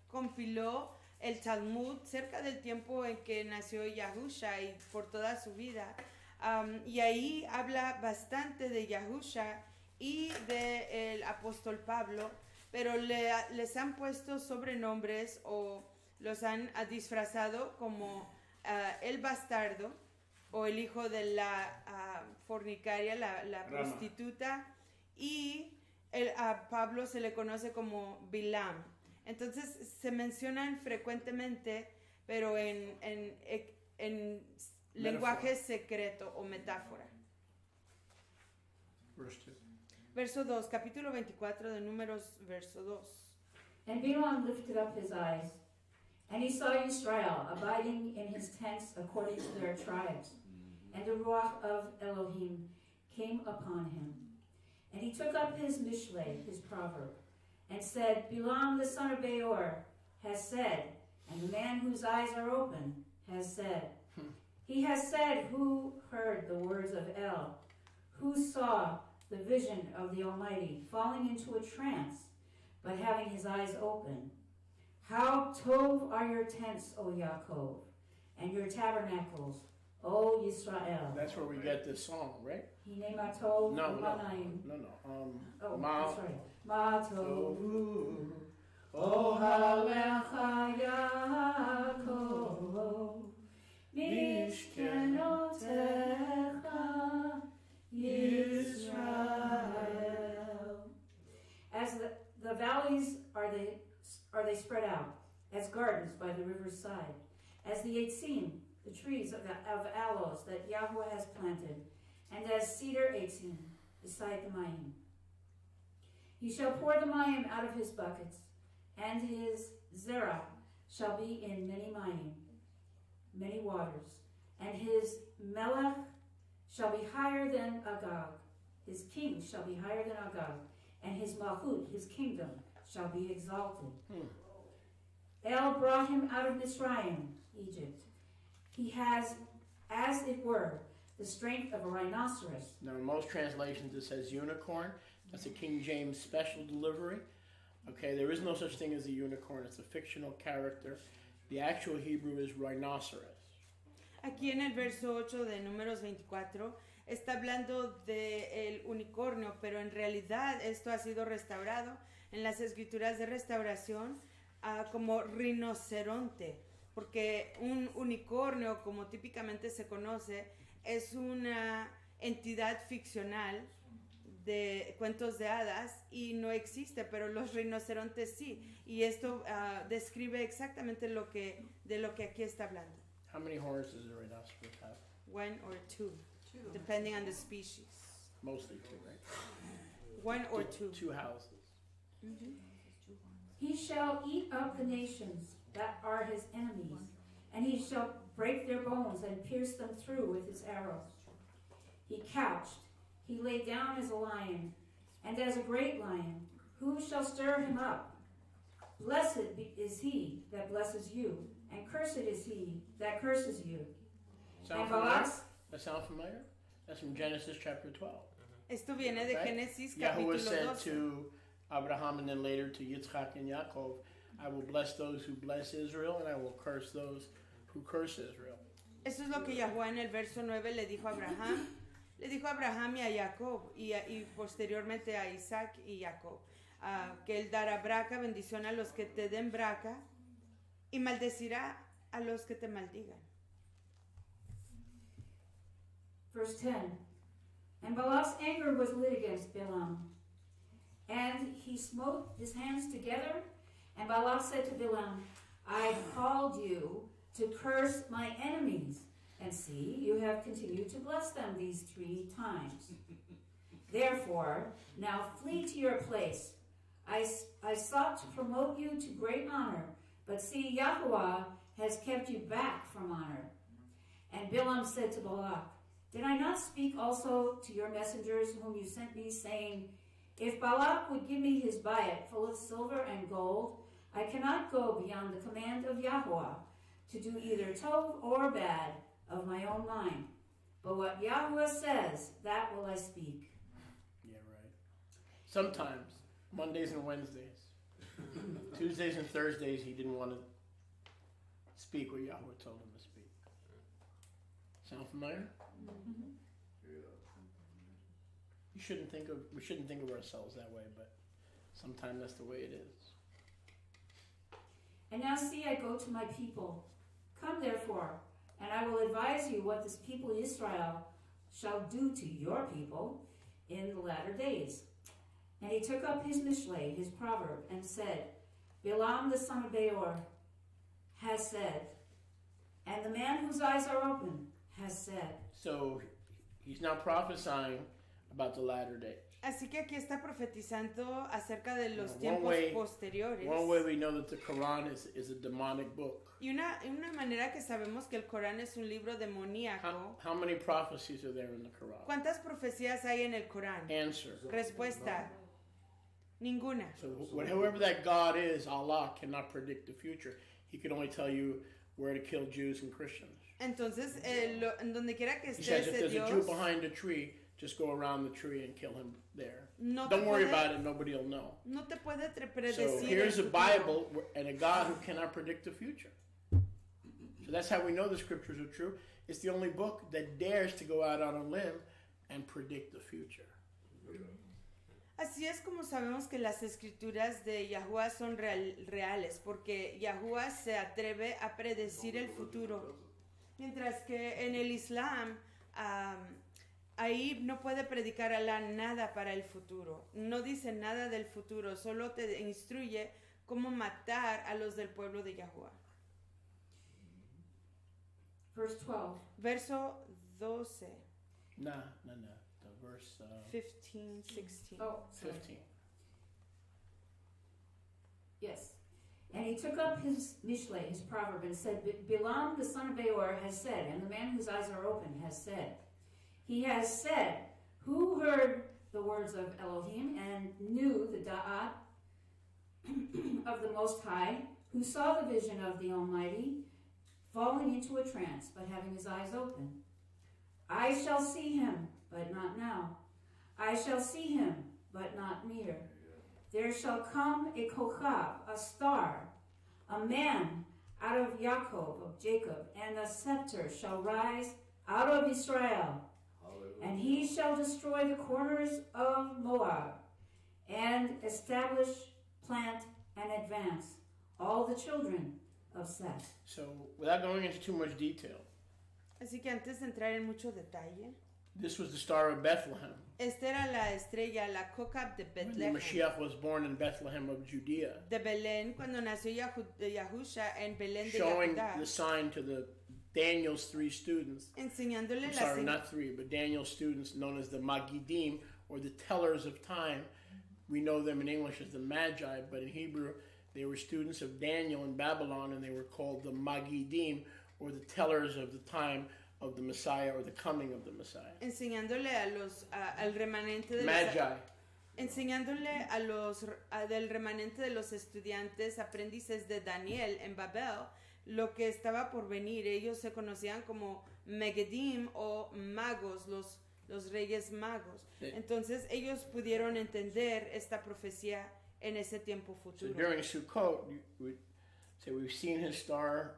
Speaker 5: compiló el Talmud cerca del tiempo en que nació Yahusha y por toda su vida. Y ahí habla bastante de Yahusha y del apóstol Pablo, pero les han puesto sobrenombres o los han disfrazado como el bastardo o el hijo de la fornicaria, la
Speaker 2: Rama.
Speaker 5: prostituta, y a Pablo se le conoce como Bilam. Entonces se mencionan frecuentemente, pero en lenguaje secreto o metáfora.
Speaker 2: Verse 2.
Speaker 5: Verso 2, capítulo 24 de Números, verso 2.
Speaker 6: and Balaam lifted up his eyes, and he saw Israel abiding in his tents according to their tribes. And the Ruach of Elohim came upon him. And he took up his Mishlei, his proverb, and said, Balaam the son of Beor has said, and the man whose eyes are open has said. He has said, who heard the words of El, who saw the vision of the Almighty, falling into a trance, but having his eyes open. How tov are your tents, O Yaakov, and your tabernacles, O Yisrael.
Speaker 2: That's where we get this song, right?
Speaker 6: Hinema tov
Speaker 2: No.
Speaker 6: u'manayim. Oh,
Speaker 2: Ma-
Speaker 6: I'm sorry. Ma tov
Speaker 2: Ohalecha
Speaker 6: ohalecha Yaakov, mishkenotecha Yisrael. As the valleys are they spread out, as gardens by the river's side, as the Eitzim, the trees of aloes that Yahweh has planted, and as cedar Eitzim beside the Mayim. He shall pour the Mayim out of his buckets, and his zerah shall be in many Mayim, many waters, and his melech shall be higher than Agag. His king shall be higher than Agag, and his malchut, his kingdom, shall be exalted. El brought him out of Mizraim, Egypt. He has, as it were, the strength of a rhinoceros.
Speaker 2: Now, in most translations, it says unicorn. That's a King James special delivery. Okay, there is no such thing as a unicorn. It's a fictional character. The actual Hebrew is rhinoceros.
Speaker 5: Aquí en el verso 8 de Números 24 está hablando del unicornio, pero en realidad esto ha sido restaurado en las escrituras de restauración como rinoceronte, porque un unicornio, como típicamente se conoce, es una entidad ficcional de cuentos de hadas y no existe, pero los rinocerontes sí, y esto describe exactamente de lo que aquí está hablando.
Speaker 2: How many horns does a rhinoceros have?
Speaker 5: One or two, depending on the species.
Speaker 2: Mostly two, right?
Speaker 5: One or two.
Speaker 2: Two houses.
Speaker 6: He shall eat up the nations that are his enemies, and he shall break their bones and pierce them through with his arrows. He couched, he lay down as a lion, and as a great lion. Who shall stir him up? Blessed is he that blesses you, and cursed is he that curses you.
Speaker 2: Sound
Speaker 6: And
Speaker 2: familiar?
Speaker 6: Balak's
Speaker 2: That sound familiar? That's from Genesis chapter 12.
Speaker 5: Esto viene de
Speaker 2: Okay.
Speaker 5: Génesis
Speaker 2: Yahweh
Speaker 5: capítulo
Speaker 2: said
Speaker 5: 12.
Speaker 2: to Abraham and then later to Yitzchak and Yaakov, I will bless those who bless Israel, and I will curse those who curse Israel.
Speaker 5: Eso es lo que Yahweh en el verso 9 le dijo a Abraham. Le dijo a Abraham y a Jacob y posteriormente a Isaac y Jacob, que él dará braca, bendición a los que te den braca y maldecirá a los que te maldigan.
Speaker 6: Verse 10. And Balak's anger was lit against Balaam, and he smote his hands together, and Balak said to Balaam, I called you to curse my enemies, and see, you have continued to bless them these 3 times. Therefore, now flee to your place. I sought to promote you to great honor, but see, Yahweh has kept you back from honor. And Balaam said to Balak, Did I not speak also to your messengers whom you sent me, saying, If Balak would give me his bayit full of silver and gold, I cannot go beyond the command of Yahweh to do either tov or bad of my own mind. But what Yahweh says, that will I speak.
Speaker 2: Yeah, right. Sometimes, Mondays and Wednesdays, Tuesdays and Thursdays, he didn't want to speak what Yahweh told him to speak. Sound familiar? We shouldn't think of ourselves that way, but sometimes that's the way it is.
Speaker 6: And now see, I go to my people. Come therefore, and I will advise you what this people Israel shall do to your people in the latter days. And he took up his Mishlei, his proverb, and said, Balaam the son of Beor has said, and the man whose eyes are open has said.
Speaker 2: So he's now prophesying about the latter days.
Speaker 5: Así que aquí está profetizando acerca de los
Speaker 2: One
Speaker 5: tiempos
Speaker 2: way-
Speaker 5: posteriores.
Speaker 2: One way we know that the Quran is a demonic book.
Speaker 5: Y una manera que sabemos que el Corán es un libro demoníaco.
Speaker 2: How many prophecies are there in the Quran?
Speaker 5: ¿Cuántas profecías hay en el Corán?
Speaker 2: Answer.
Speaker 5: Respuesta: ninguna.
Speaker 2: So whoever that God is, Allah cannot predict the future. He can only tell you where to kill Jews and Christians.
Speaker 5: Entonces, en donde quiera que
Speaker 2: He
Speaker 5: esté
Speaker 2: says if
Speaker 5: ese
Speaker 2: there's a Jew
Speaker 5: Dios,
Speaker 2: behind a tree, just go around the tree and kill him there.
Speaker 5: no te
Speaker 2: Don't worry
Speaker 5: puede,
Speaker 2: about it, nobody will know.
Speaker 5: no te puede
Speaker 2: So
Speaker 5: predecir
Speaker 2: here's a
Speaker 5: el futuro.
Speaker 2: Bible and a God who cannot predict the future. So that's how we know the scriptures are true. It's the only book that dares to go out on a limb and predict the future.
Speaker 5: Así es como sabemos que las escrituras de Yahuwah son reales, porque Yahuwah se atreve a predecir el futuro. Mientras que en el Islam, ahí no puede predicar Alá nada para el futuro. No dice nada del futuro, solo te instruye cómo matar a los del pueblo de Yahuwah.
Speaker 6: Verse 12.
Speaker 5: Verso 12.
Speaker 2: No. The verse
Speaker 5: 15, 16.
Speaker 6: Oh, sorry.
Speaker 2: 15.
Speaker 6: Yes. And he took up his Mishle, his proverb, and said, Bilam the son of Beor has said, and the man whose eyes are open has said, he has said, who heard the words of Elohim and knew the da'at of the Most High, who saw the vision of the Almighty, falling into a trance, but having his eyes open. I shall see him, but not now. I shall see him, but not near. There shall come a kochab, a star, a man out of Yaakov, of Jacob, and a scepter shall rise out of Israel. And he shall destroy the corners of Moab, and establish, plant, and advance all the children of Seth.
Speaker 2: So, without going into too much detail,
Speaker 5: Así que antes de entrar en mucho detalle,
Speaker 2: this was the Star of Bethlehem.
Speaker 5: esta era la estrella, la Kokab de
Speaker 2: When the
Speaker 5: Bethlehem.
Speaker 2: Mashiach was born in Bethlehem of Judea,
Speaker 5: De Belén, cuando nació Yahusha en Belén de
Speaker 2: showing
Speaker 5: Yahudá,
Speaker 2: the sign to the Daniel's 3 students.
Speaker 5: enseñándole
Speaker 2: I'm
Speaker 5: la
Speaker 2: sorry,
Speaker 5: señal.
Speaker 2: not 3, but Daniel's students known as the Magidim, or the tellers of time. We know them in English as the Magi, but in Hebrew, they were students of Daniel in Babylon, and they were called the Magidim, or the tellers of the time of the Messiah, or the coming of the Messiah.
Speaker 5: Enseñándole al remanente de
Speaker 2: Magi.
Speaker 5: enseñándole del remanente de los estudiantes aprendices de Daniel en Babel lo que estaba por venir. Ellos se conocían como Megedim o magos, los reyes magos.
Speaker 2: Sí.
Speaker 5: Entonces ellos pudieron entender esta profecía en ese tiempo
Speaker 2: So
Speaker 5: futuro.
Speaker 2: during Sukkot, we've seen his star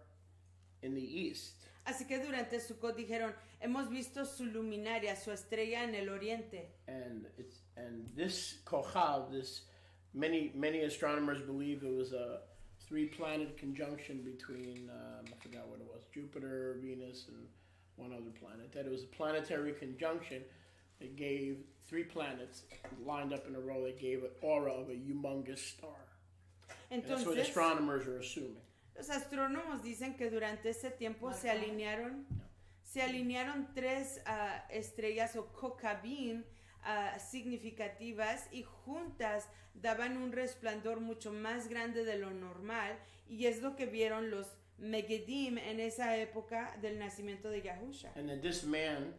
Speaker 2: in the east.
Speaker 5: Así que durante Sukkot dijeron, hemos visto su luminaria, su estrella en el oriente.
Speaker 2: And this Kochav, many astronomers believe it was a 3-planet conjunction between I forgot what it was, Jupiter, Venus, and one other planet. That it was a planetary conjunction that gave 3 planets lined up in a row. That gave an aura of a humongous star. And that's what
Speaker 5: Entonces,
Speaker 2: astronomers are assuming.
Speaker 5: los astrónomos dicen que durante ese tiempo se alinearon 3 estrellas o kokabim significativas y juntas daban un resplandor mucho más grande de lo normal, y es lo que vieron los Megedim en esa época del nacimiento de Yahusha.
Speaker 2: And then this man,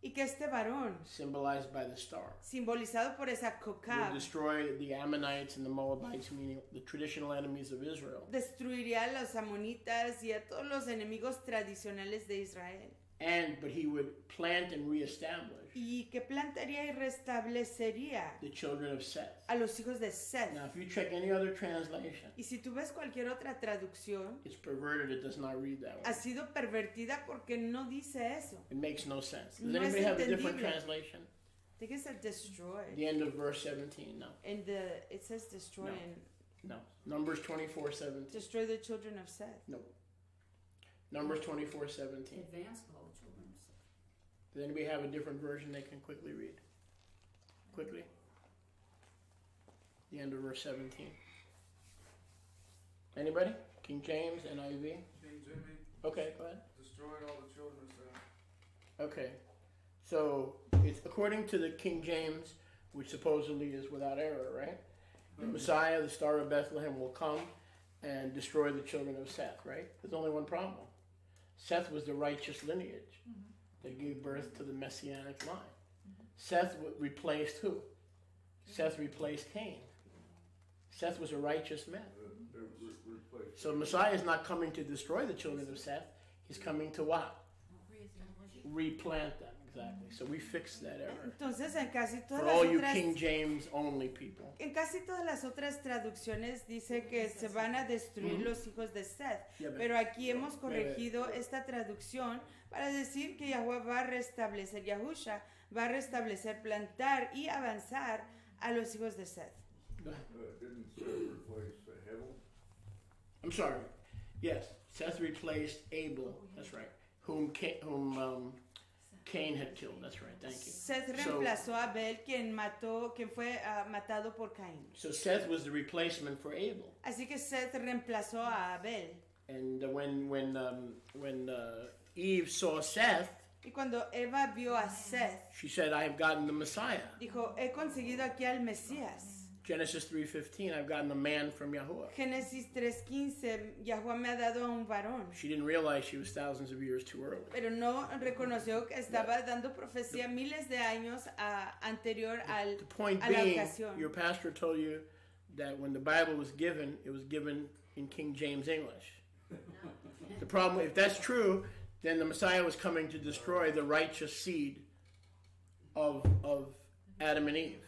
Speaker 5: Y que este varón,
Speaker 2: symbolized by the star,
Speaker 5: simbolizado por esa
Speaker 2: would
Speaker 5: kokab,
Speaker 2: destroy the Ammonites and the Moabites, meaning the traditional enemies of Israel.
Speaker 5: destruiría a los amonitas y a todos los enemigos tradicionales de Israel.
Speaker 2: But he would plant and reestablish
Speaker 5: Y que plantaría y restablecería
Speaker 2: the children of Seth.
Speaker 5: a los hijos de Seth.
Speaker 2: Now, if you check any other translation,
Speaker 5: Y si tú ves cualquier otra traducción,
Speaker 2: it's perverted. It does not read that
Speaker 5: ha
Speaker 2: way.
Speaker 5: sido pervertida porque no dice eso.
Speaker 2: It makes no sense. Does
Speaker 5: No es
Speaker 2: anybody have a different
Speaker 5: entendible.
Speaker 2: translation?
Speaker 5: I think it said destroy.
Speaker 2: The end of verse 17. No.
Speaker 5: And it says destroy
Speaker 2: No.
Speaker 5: and
Speaker 2: No. Numbers 24:17.
Speaker 5: destroy the children of Seth.
Speaker 2: No. Numbers 24:17.
Speaker 6: Advance all the children of Seth.
Speaker 2: Does anybody have a different version they can quickly read? Quickly. The end of verse 17. Anybody? King James, NIV?
Speaker 7: King Jimmy
Speaker 2: Okay, go ahead.
Speaker 7: destroyed all the children of Seth.
Speaker 2: Okay. So, it's according to the King James, which supposedly is without error, right? The Messiah, the Star of Bethlehem, will come and destroy the children of Seth, right? There's only one problem. Seth was the righteous lineage that gave birth to the Messianic line. Seth replaced who? Seth replaced Cain. Seth was a righteous man.
Speaker 4: Replaced.
Speaker 2: So Messiah is not coming to destroy the children of Seth. He's coming to what? Replant them, exactly. So we fixed that error.
Speaker 5: Entonces, en casi todas
Speaker 2: For
Speaker 5: las
Speaker 2: all you
Speaker 5: otras
Speaker 2: King James only people.
Speaker 5: en casi todas las otras traducciones dice que se van a destruir los hijos de Seth.
Speaker 2: Yeah, but-
Speaker 5: Pero aquí hemos corregido esta traducción para decir que Yahweh va a restablecer, Yahusha va a restablecer, plantar y avanzar a los hijos de Seth.
Speaker 2: Go ahead.
Speaker 4: Didn't Seth replace Hebel?
Speaker 2: I'm sorry. Yes, Seth replaced Abel. That's right. Whom Cain had killed. That's right. Thank you.
Speaker 5: Seth
Speaker 2: So-
Speaker 5: reemplazó a Abel, quien fue matado por Caín.
Speaker 2: So Seth was the replacement for Abel.
Speaker 5: Así que Seth reemplazó a Abel.
Speaker 2: And when Eve saw Seth,
Speaker 5: Y cuando Eva vio a Seth,
Speaker 2: she said, I have gotten the Messiah.
Speaker 5: dijo, he conseguido aquí al Mesías.
Speaker 2: Genesis 3:15, I've gotten a man from Yahuwah.
Speaker 5: Génesis 3:15, Yahuwah me ha dado a un varón.
Speaker 2: She didn't realize she was thousands of years too early.
Speaker 5: Pero no reconoció que estaba dando profecía miles de años anterior
Speaker 2: The point
Speaker 5: a la
Speaker 2: being,
Speaker 5: ocasión.
Speaker 2: your pastor told you that when the Bible was given, it was given in King James English. The problem, if that's true, then the Messiah was coming to destroy the righteous seed of Adam and Eve.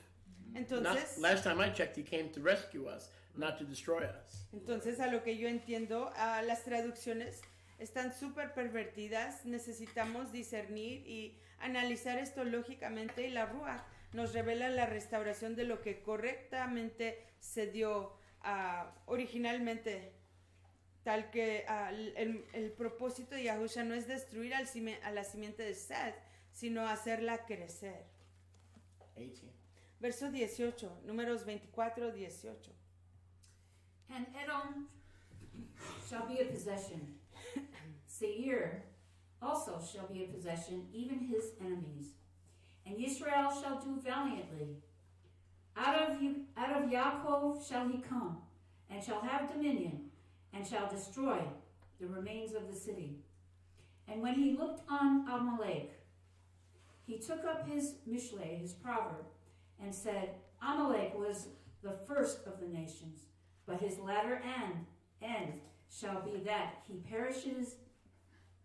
Speaker 5: Entonces,
Speaker 2: Last time I checked, he came to rescue us, not to destroy us.
Speaker 5: entonces, a lo que yo entiendo, las traducciones están súper pervertidas. Necesitamos discernir y analizar esto lógicamente. Y la Ruach nos revela la restauración de lo que correctamente se dio originalmente. Tal que el propósito de Yahusha no es destruir a la simiente de Seth, sino hacerla crecer.
Speaker 2: 18.
Speaker 5: Verso 18, números 24, 18.
Speaker 6: And Edom shall be a possession. Seir also shall be a possession, even his enemies. And Israel shall do valiantly. Out of Yaakov shall he come, and shall have dominion, and shall destroy the remains of the city. And when he looked on Amalek, he took up his Mishle, his proverb, and said, Amalek was the first of the nations, but his latter end shall be that he perishes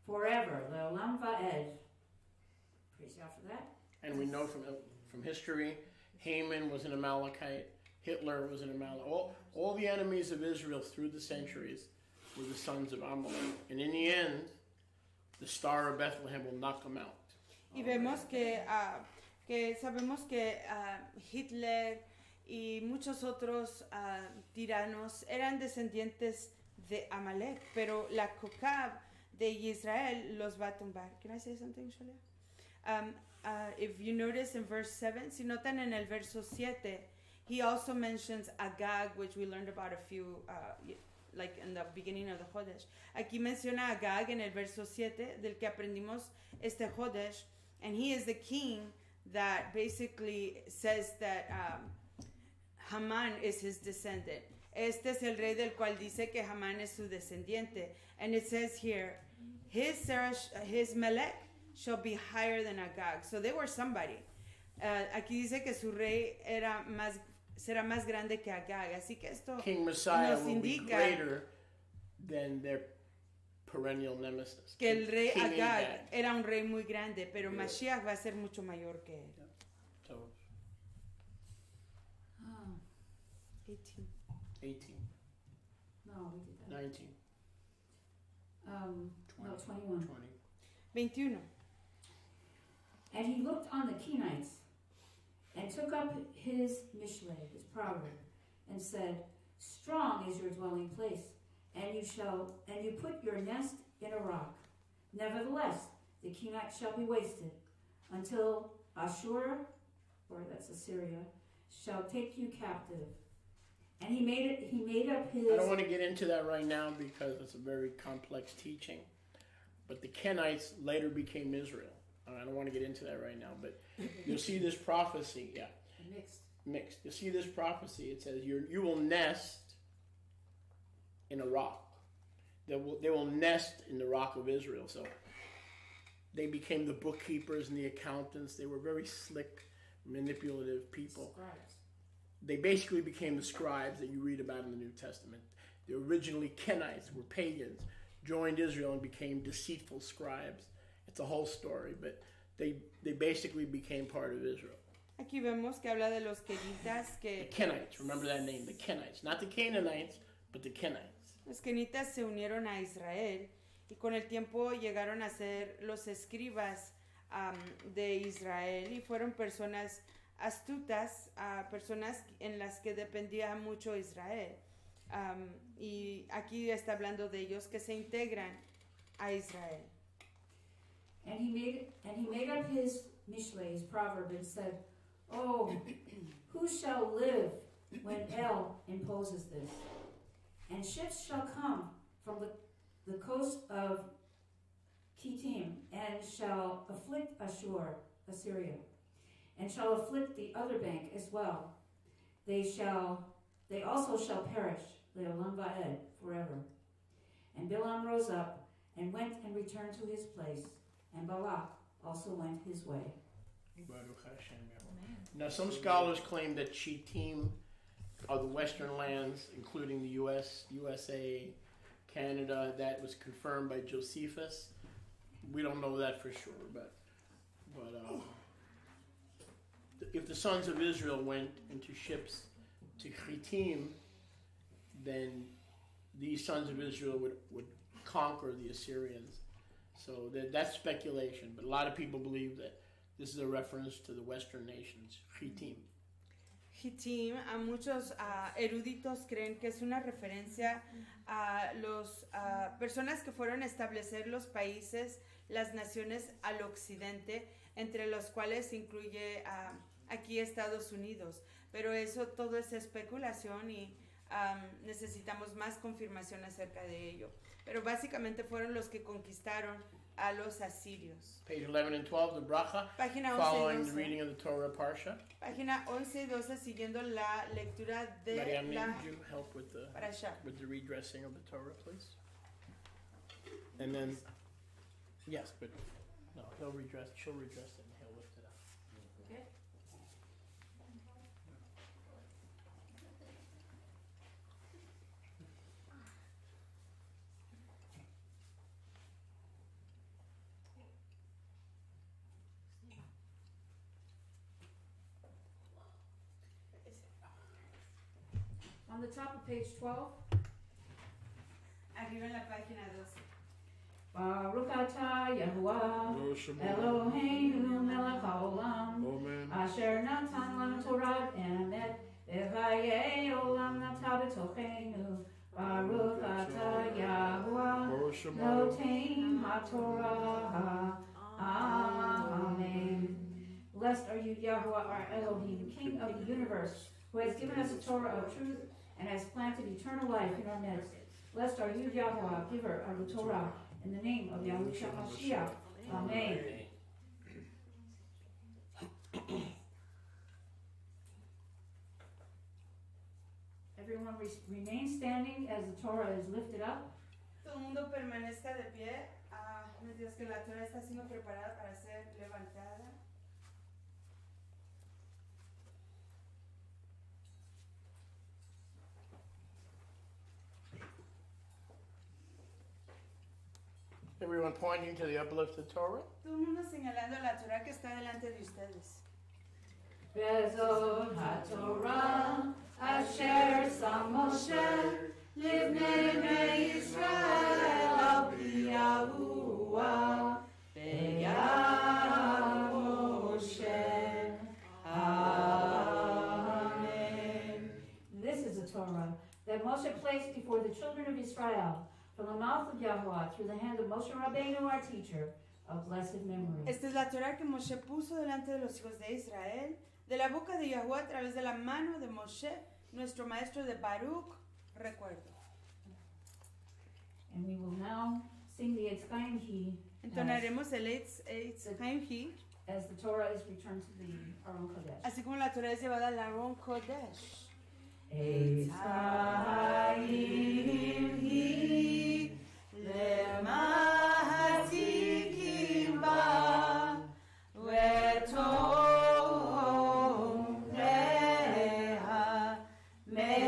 Speaker 6: forever. Le'olam va'ed. Praise God for that.
Speaker 2: And we know from history, Haman was an Amalekite, Hitler was an Amalekite. All the enemies of Israel through the centuries were the sons of Amalek. And in the end, the Star of Bethlehem will knock them out.
Speaker 5: Y vemos que sabemos que Hitler y muchos otros tiranos eran descendientes de Amalek, pero la Kokab de Israel los va a tumbar. Can I say something, Shalia? If you notice in verse 7, si notan en el verso 7, he also mentions Agag, which we learned about a few, like in the beginning of the Chodesh. Aquí menciona Agag en el verso 7, del que aprendimos este Chodesh, and he is the king that basically says that Haman is his descendant. Este es el rey del cual dice que Haman es su descendiente. And it says here, his Melech shall be higher than Agag. So they were somebody. Aquí dice que su rey será más grande que Agag. Así que esto
Speaker 2: King Messiah
Speaker 5: nos
Speaker 2: will be
Speaker 5: indica
Speaker 2: greater than their perennial nemesis.
Speaker 5: que el rey
Speaker 2: King
Speaker 5: Agag
Speaker 2: Agag.
Speaker 5: era un rey muy grande, pero Mashiach va a ser mucho mayor que él.
Speaker 2: So,
Speaker 5: 18.
Speaker 2: 18,
Speaker 6: No, we did that.
Speaker 2: 19,
Speaker 6: No, 21.
Speaker 2: 20.
Speaker 5: 21.
Speaker 6: And he looked on the Kenites, and took up his Mishle, his proverb, and said, Strong is your dwelling place, and you put your nest in a rock. Nevertheless, the Kenites shall be wasted, until Ashur, or that's Assyria, shall take you captive. And he made up his.
Speaker 2: I don't want to get into that right now because it's a very complex teaching. But the Kenites later became Israel. I don't want to get into that right now, but you'll see this prophecy. Yeah, mixed. You'll see this prophecy. It says you will nest in a rock. They will nest in the rock of Israel. So they became the bookkeepers and the accountants. They were very slick, manipulative people.
Speaker 6: Scribes.
Speaker 2: They basically became the scribes that you read about in the New Testament. The originally Kenites were pagans, joined Israel and became deceitful scribes. It's a whole story, but they basically became part of Israel.
Speaker 5: Aquí vemos que habla de los Kenitas
Speaker 2: The
Speaker 5: que
Speaker 2: Kenites, remember that name, the Kenites. Not the Canaanites, but the Kenites.
Speaker 5: los Kenitas se unieron a Israel y con el tiempo llegaron a ser los escribas de Israel y fueron personas astutas, personas en las que dependía mucho Israel. Y aquí está hablando de ellos que se integran a Israel.
Speaker 6: And he made up his Mishle, his proverb, and said, Oh, who shall live when El imposes this? And ships shall come from the coast of Kittim, and shall afflict Assyria, and shall afflict the other bank as well. They also shall perish, le'olam va'ed, forever. And Bilam rose up and went and returned to his place, and Balak also went his way.
Speaker 2: Baruch Hashem. Now, some scholars claim that Shittim are the western lands, including the U.S., USA, Canada. That was confirmed by Josephus. We don't know that for sure, but if the sons of Israel went into ships to Shittim, then these sons of Israel would conquer the Assyrians. So that's speculation, but a lot of people believe that this is a reference to the western nations, Shittim.
Speaker 5: Hittim, a muchos eruditos creen que es una referencia a los personas que fueron a establecer los países, las naciones al occidente, entre los cuales incluye aquí Estados Unidos. Pero eso todo es especulación y necesitamos más confirmación acerca de ello. Pero básicamente fueron los que conquistaron a los asirios.
Speaker 2: Page 11 and 12, the bracha,
Speaker 5: Página 11 y
Speaker 2: following
Speaker 5: 12.
Speaker 2: the reading of the Torah Parsha.
Speaker 5: Página 11 y 12, siguiendo la lectura de
Speaker 2: Mariam,
Speaker 5: la
Speaker 2: would you help with the
Speaker 5: parasha.
Speaker 2: redressing of the Torah, please? And then, yes, but no, she'll redress it and he'll lift it up.
Speaker 6: Okay? On the top of page 12,
Speaker 5: Arriba en la página 12.
Speaker 6: Baruch atah Yahuwah Eloheinu melech haolam asher natan lanu Torah emet v'chayei olam nata b'tocheinu Baruch atah Yahuwah notein haTorah. Amen. Blessed are you, Yahuwah, our Elohim, King of the universe, who has given us a Torah of truth and has planted eternal life in our midst. Blessed are you, Yahuwah, giver of the Torah, in the name of Yahushua Mashiach. Amen. Everyone remain standing as the Torah is lifted up.
Speaker 5: Todo el mundo permanezca de pie mientras que la Torah está siendo preparada para ser levantada.
Speaker 2: Everyone pointing to the uplifted Torah.
Speaker 5: Todo el mundo señalando la Torah que está delante de ustedes.
Speaker 6: Bezot HaTorah asher sam Moshe livnei Yisrael al pi Yahuwah v'yad Moshe. Amen. This is the Torah that Moshe placed before the children of Israel from the mouth of Yahuwah through the hand of Moshe Rabbeinu, our teacher, of blessed memory.
Speaker 5: Esta es la Torah que Moshe puso delante de los hijos de Israel, de la boca de Yahuwah a través de la mano de Moshe, nuestro maestro de Baruch, recuerdo.
Speaker 6: And we will now sing the Eitz Chaim Hi
Speaker 5: Entonaremos el Eitz Chaim Hi,
Speaker 6: as the Torah is returned to the Aron Kodesh.
Speaker 5: así como la Torah es llevada al Aron Kodesh.
Speaker 6: Eitz Chaim Hi lemahatikim ba ve'tom leha meushar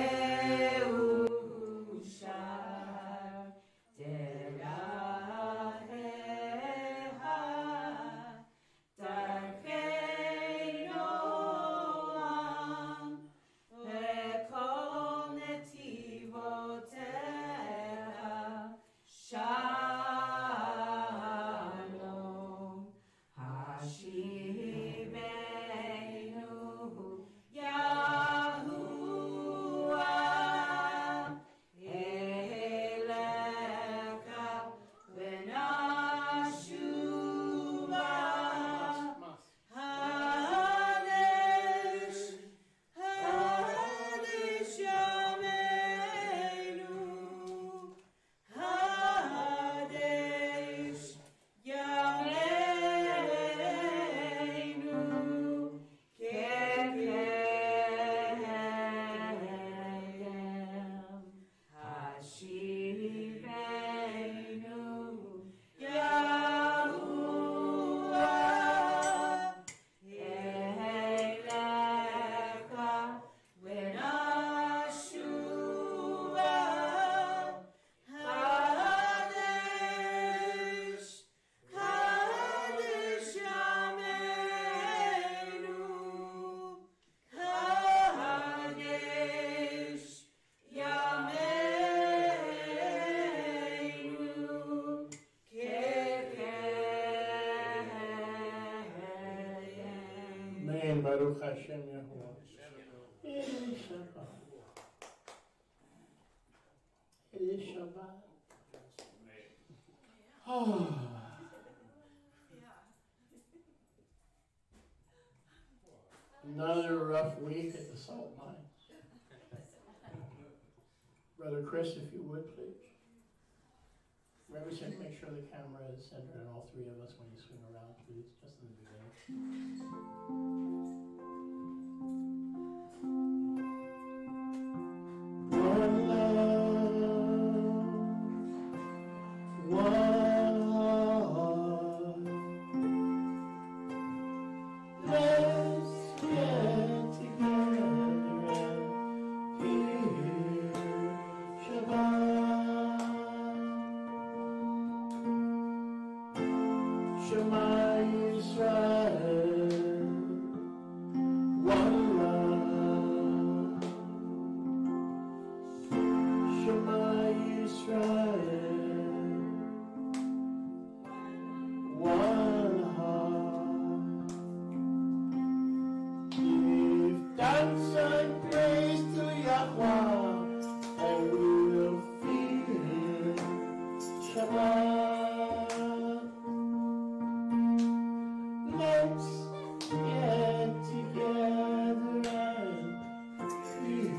Speaker 6: deraheha darkei noam ve'kol netivoteha
Speaker 2: Baruch Hashem Yahuwah. It is Shabbat. It is Shabbat. Oh. Another rough week at the salt mine. Brother Chris, if you would, please. Reverend, make sure the camera is centered on all three of us when you swing around, please, just in the beginning. One love, one heart. Let's get together and hear Shabbat. Shema Yisrael, one love. Shema Yisrael, one heart. Give thanks and praise to Yahweh, and we will feel Shabbat. Let's get together and feel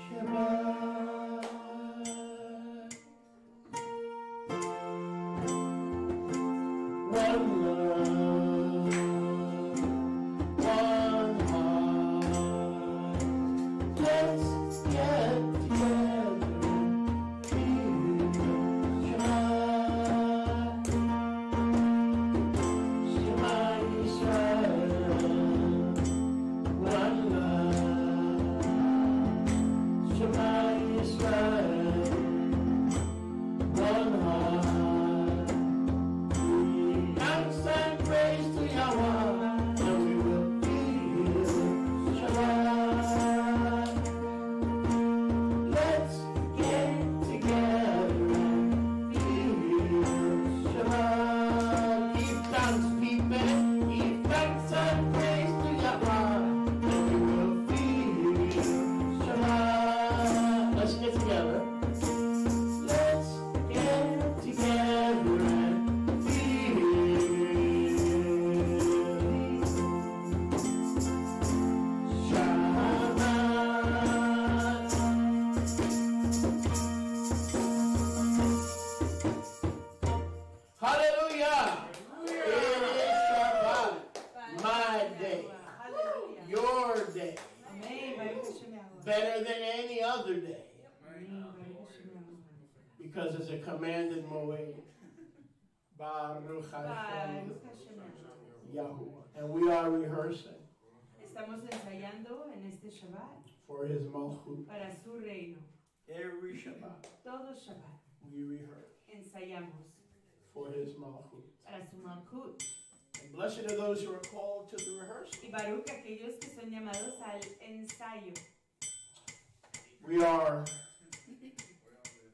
Speaker 2: Shabbat. One love, one heart. Let's get together and feel Shabbat. Shema Yisrael, one love. Shema Yisrael, one heart. Give thanks and praise to Yahweh, and we will feel Shabbat. Let's get together and feel Shabbat. Give thanks, people. Give thanks and praise to Yahweh, and we will feel Shabbat. Let's get together. Let's get together and feel Shabbat. Hallelujah! It is Shabbat. My day.
Speaker 5: Hallelujah.
Speaker 2: Your day.
Speaker 5: Amén. Baruch Hashem Yahuwah.
Speaker 2: Better than any other day.
Speaker 5: Amén. Baruch Hashem Yahuwah.
Speaker 2: Because it's a commanded moed. Baruch Hashem
Speaker 5: Baruch Hashem Yahuwah.
Speaker 2: Yahuwah. And we are rehearsing
Speaker 5: Estamos ensayando en este Shabbat
Speaker 2: for his malchut.
Speaker 5: para su reino.
Speaker 2: Every Shabbat
Speaker 5: Todo Shabbat
Speaker 2: we rehearse
Speaker 5: ensayamos
Speaker 2: for his malchut.
Speaker 5: para su Malkut.
Speaker 2: And blessed are those who are called to the rehearsal.
Speaker 5: Y Baruch aquellos que son llamados al ensayo.
Speaker 2: We are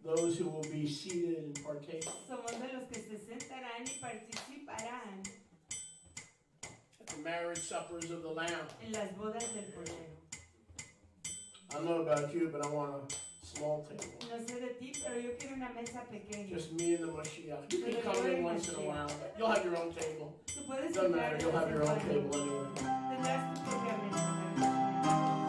Speaker 2: those who will be seated and partaking
Speaker 5: Somos de los que se sentarán y participarán
Speaker 2: at the marriage suppers of the Lamb.
Speaker 5: en las bodas del Cordero.
Speaker 2: I don't know about you, but I want a small table.
Speaker 5: No sé de ti, pero yo quiero una mesa pequeña.
Speaker 2: Just me and the Mashiach. You can come in once in a while. You'll have your own table.
Speaker 5: Tú puedes
Speaker 2: Doesn't
Speaker 5: entrar
Speaker 2: matter.
Speaker 5: de
Speaker 2: You'll
Speaker 5: vez
Speaker 2: have
Speaker 5: en
Speaker 2: your own
Speaker 5: cuando.
Speaker 2: table anyway.
Speaker 5: Tendrás tu propia mesa.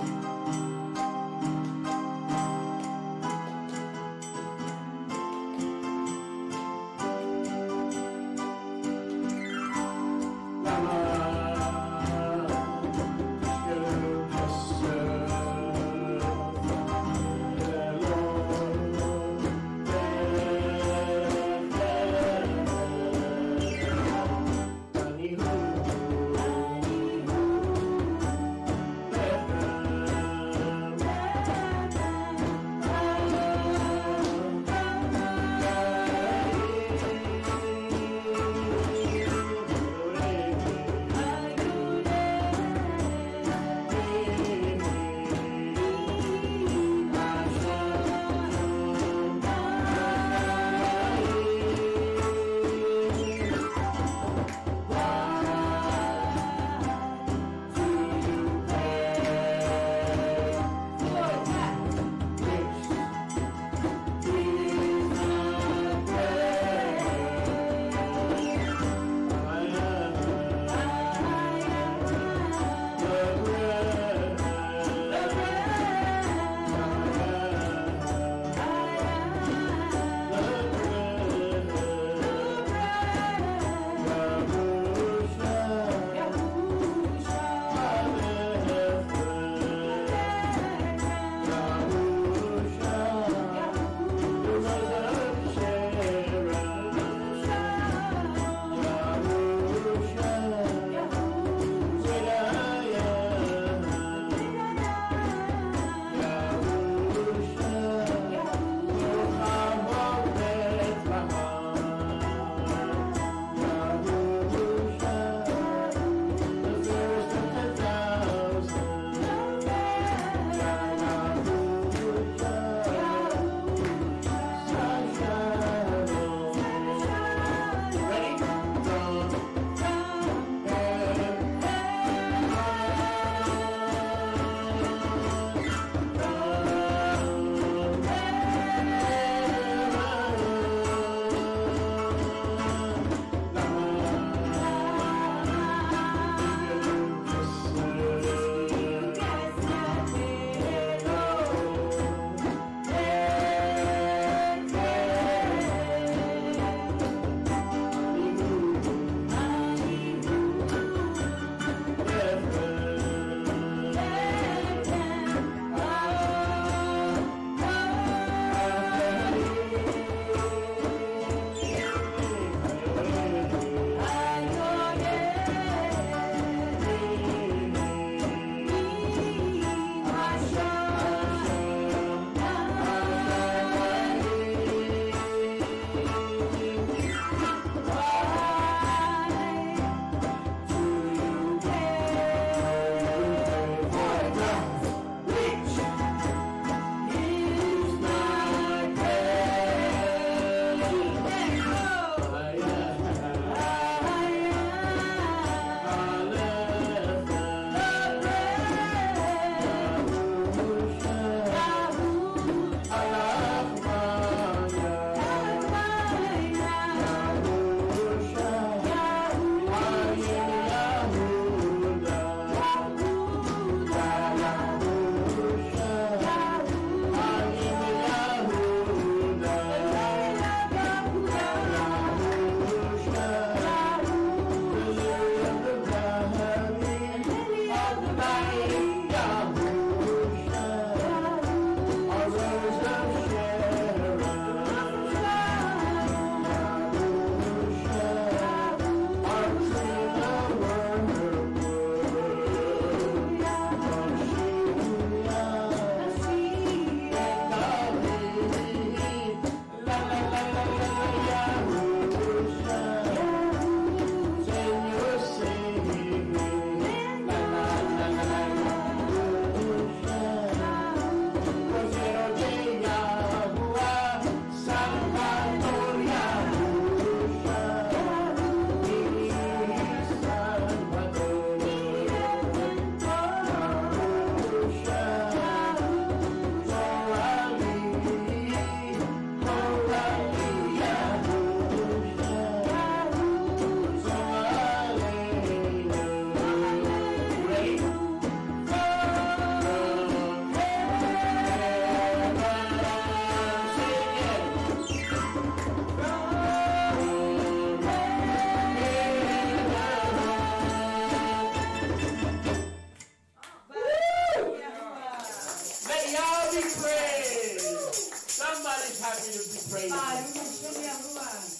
Speaker 2: praise
Speaker 6: Baruch
Speaker 2: him.
Speaker 6: Hashem Yahuwah.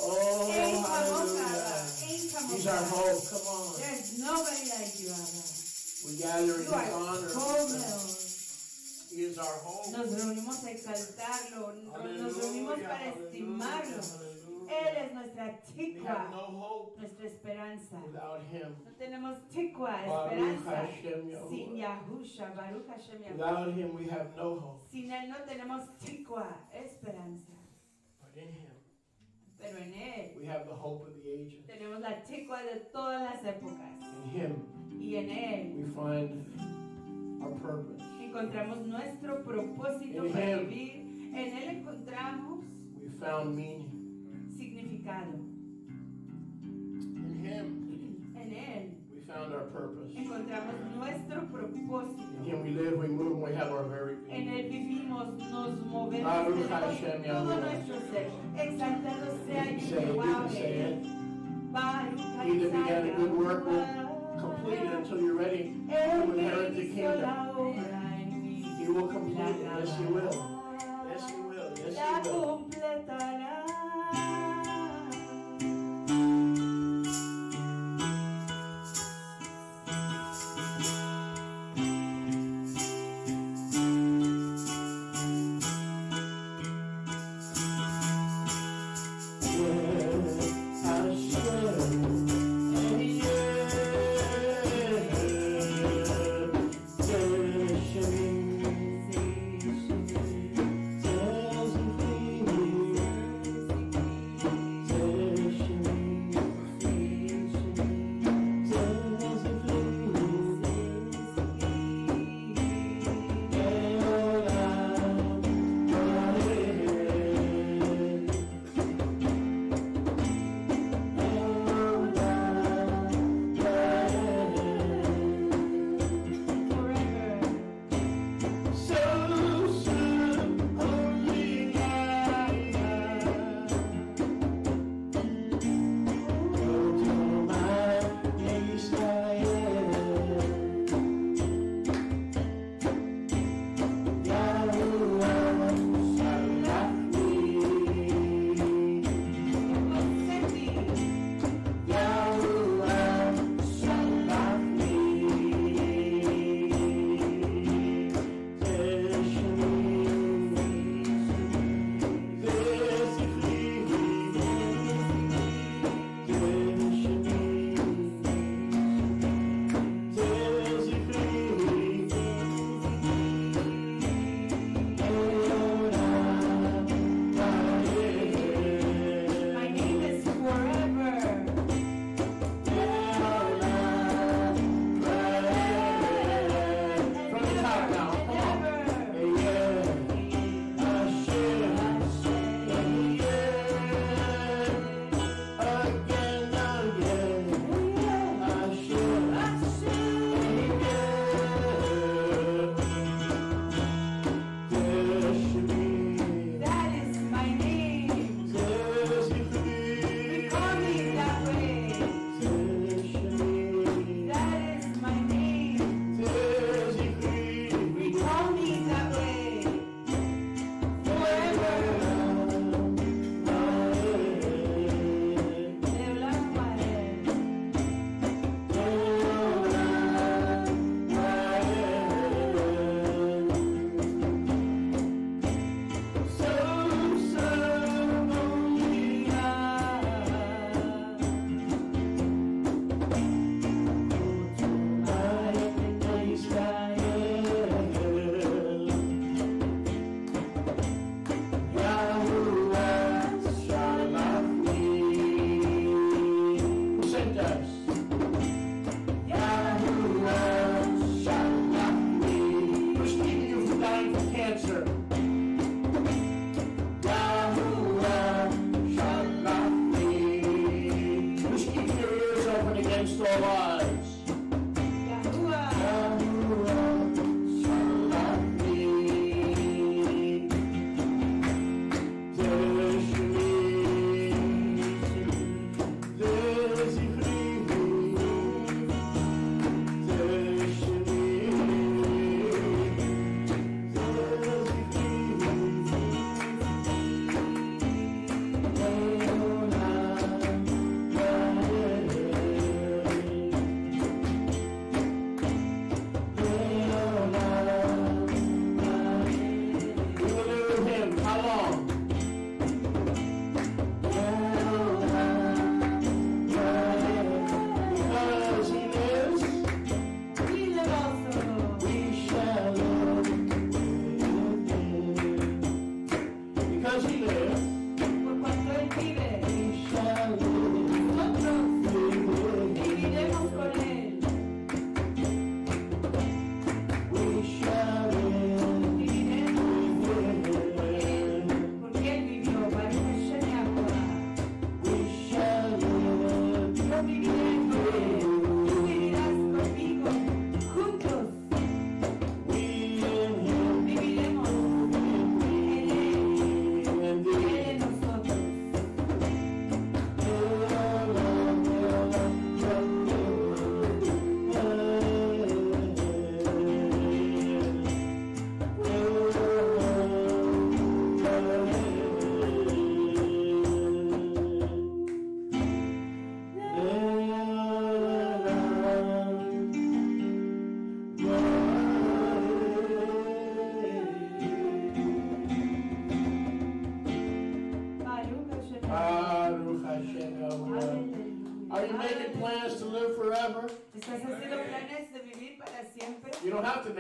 Speaker 2: Oh,
Speaker 6: Ain't
Speaker 2: hallelujah. He's our hope. Come on.
Speaker 6: There's nobody like you, Abba.
Speaker 2: We gather in
Speaker 6: You
Speaker 2: his
Speaker 6: are
Speaker 2: honor.
Speaker 6: so well.
Speaker 2: He is our hope.
Speaker 6: Nos reunimos a exaltarlo, nos reunimos para estimarlo.
Speaker 2: Hallelujah.
Speaker 6: Él es nuestra
Speaker 2: We have
Speaker 6: tikva,
Speaker 2: no hope
Speaker 6: nuestra esperanza.
Speaker 2: without him.
Speaker 6: No tenemos tikva,
Speaker 2: Baruch
Speaker 6: esperanza,
Speaker 2: Hashem
Speaker 6: sin
Speaker 2: Yahuwah.
Speaker 6: Yahusha, Baruch Hashem Yahuwah.
Speaker 2: Without him, we have no hope.
Speaker 6: Sin Él no tenemos tikva, esperanza.
Speaker 2: But in him,
Speaker 6: Pero en Él
Speaker 2: we have the hope of the ages.
Speaker 6: tenemos la tikva de todas las épocas.
Speaker 2: In him,
Speaker 6: Y en Él
Speaker 2: we find our purpose.
Speaker 6: encontramos nuestro propósito
Speaker 2: In
Speaker 6: para
Speaker 2: him.
Speaker 6: vivir. En Él encontramos
Speaker 2: We found meaning.
Speaker 6: significado.
Speaker 2: In him,
Speaker 6: En Él
Speaker 2: we found our purpose.
Speaker 6: encontramos nuestro propósito.
Speaker 2: In him, we live, we move, and we have our very
Speaker 6: En
Speaker 2: being.
Speaker 6: Él vivimos, nos movemos,
Speaker 2: Baruch
Speaker 6: tenemos
Speaker 2: Hashem
Speaker 6: todo
Speaker 2: Yahuwah.
Speaker 6: nuestro ser. Exaltado sea
Speaker 2: You can say it, you
Speaker 6: Yahweh.
Speaker 2: can say it.
Speaker 6: Baruch
Speaker 2: He that began a good work will
Speaker 6: Yahuwah.
Speaker 2: complete it until you're ready
Speaker 6: El
Speaker 2: to
Speaker 6: que
Speaker 2: inherit the
Speaker 6: hizo
Speaker 2: kingdom.
Speaker 6: la obra en mí,
Speaker 2: He will complete it.
Speaker 6: la
Speaker 2: Yes, he will.
Speaker 6: acabará.
Speaker 2: Yes, he will. Yes,
Speaker 6: La
Speaker 2: he will.
Speaker 6: completará.
Speaker 2: Hashem.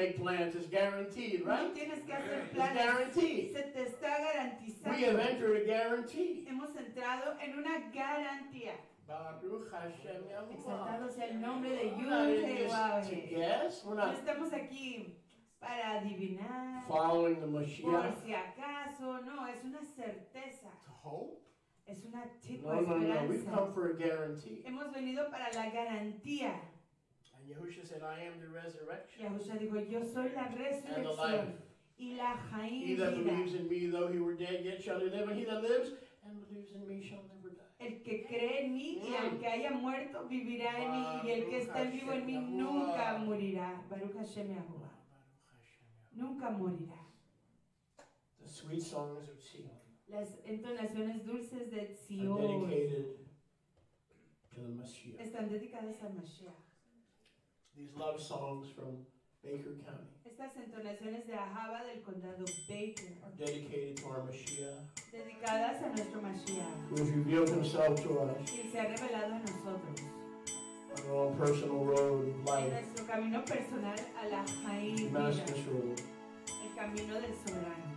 Speaker 2: make plans. It's guaranteed,
Speaker 5: No
Speaker 2: right?
Speaker 5: tienes que hacer
Speaker 2: It's
Speaker 5: planes.
Speaker 2: guaranteed.
Speaker 5: Se te está garantizado.
Speaker 2: We have entered a guarantee.
Speaker 5: Hemos entrado en una garantía.
Speaker 2: Baruch Hashem Yahuwah.
Speaker 5: Exaltado sea el nombre de
Speaker 2: We're not in
Speaker 5: Yahweh.
Speaker 2: this to guess. We're
Speaker 5: No
Speaker 2: not
Speaker 5: estamos aquí para adivinar,
Speaker 2: following the
Speaker 5: por
Speaker 2: Mashiach
Speaker 5: si acaso. No, es una certeza.
Speaker 2: to hope.
Speaker 5: Es una tipo
Speaker 2: No,
Speaker 5: de
Speaker 2: no, no. We've
Speaker 5: esperanza.
Speaker 2: come for a guarantee.
Speaker 5: Hemos venido para la garantía.
Speaker 2: And Yahushua said, I am the resurrection
Speaker 5: Yahushua dijo, yo soy la
Speaker 2: and the
Speaker 5: resurrección
Speaker 2: life.
Speaker 5: y la
Speaker 2: He that
Speaker 5: vida.
Speaker 2: believes in me, though he were dead, yet shall he live. And he that lives and believes in me shall never die.
Speaker 5: El que cree en mí y aunque haya muerto vivirá en mí, y el que está vivo en mí nunca morirá. Baruch Hashem Yahuwah. Nunca morirá.
Speaker 2: The sweet songs of Zion
Speaker 5: Las entonaciones dulces de
Speaker 2: are
Speaker 5: Sion
Speaker 2: dedicated to the Mashiach.
Speaker 5: están dedicadas al Mashiach.
Speaker 2: These love songs from Baker County
Speaker 5: Estas entonaciones de Ahava del condado Baker,
Speaker 2: are dedicated to our Mashiach,
Speaker 5: dedicadas a nuestro Mashiach,
Speaker 2: who has revealed himself to us
Speaker 5: quien se ha revelado a nosotros
Speaker 2: on our own personal road of
Speaker 5: en
Speaker 2: life,
Speaker 5: nuestro camino personal a la Jaim vida,
Speaker 2: Damascus Road.
Speaker 5: el camino del soberano.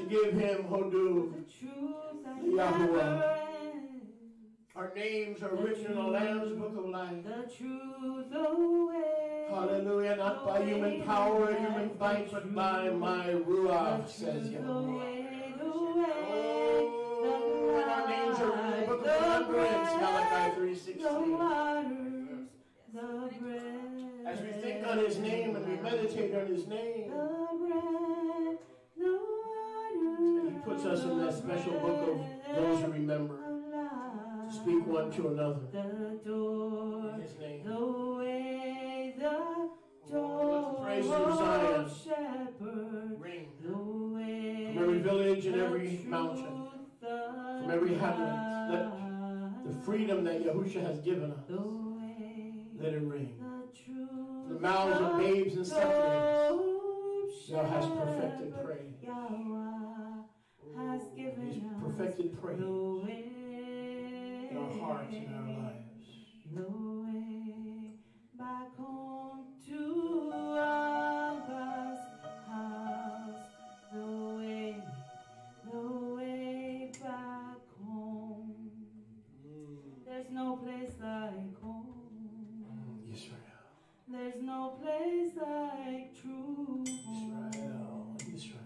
Speaker 2: give him Hodu.
Speaker 5: The truth that
Speaker 2: Yahweh.
Speaker 5: never ends.
Speaker 2: Our names are written in the Lamb's Book of Life.
Speaker 5: The truth, the way.
Speaker 2: Hallelujah. Not by human power, human might, but by my Ruach, says
Speaker 5: The
Speaker 2: Yahweh.
Speaker 5: way, the
Speaker 2: Oh,
Speaker 5: way,
Speaker 2: and our names are written in the Book of
Speaker 5: the
Speaker 2: Remembrance, Malachi
Speaker 5: the
Speaker 2: 3:16.
Speaker 5: waters, the bread.
Speaker 2: As we think on his name and we meditate on his name,
Speaker 5: The bread, the water.
Speaker 2: and he puts us in that special book of those who remember to speak one to another
Speaker 5: The door,
Speaker 2: in his name.
Speaker 5: the way, the door.
Speaker 2: Let the praise of Zion
Speaker 5: shepherd,
Speaker 2: ring
Speaker 5: the way,
Speaker 2: from every village and
Speaker 5: the
Speaker 2: every
Speaker 5: truth,
Speaker 2: mountain,
Speaker 5: the
Speaker 2: from every hamlet. Let the freedom that Yahusha has given us,
Speaker 5: the way,
Speaker 2: let it ring.
Speaker 5: the truth,
Speaker 2: The mouths of babes and sucklings, thou hast perfected
Speaker 5: shepherd,
Speaker 2: praise.
Speaker 5: Yahweh has given
Speaker 2: He's
Speaker 5: us
Speaker 2: perfected praise
Speaker 5: the way,
Speaker 2: in our hearts and our lives.
Speaker 5: the way back home to Abba's house, the way back home. There's no place like home.
Speaker 2: Israel,
Speaker 5: There's no place like true home.
Speaker 2: Israel, Israel.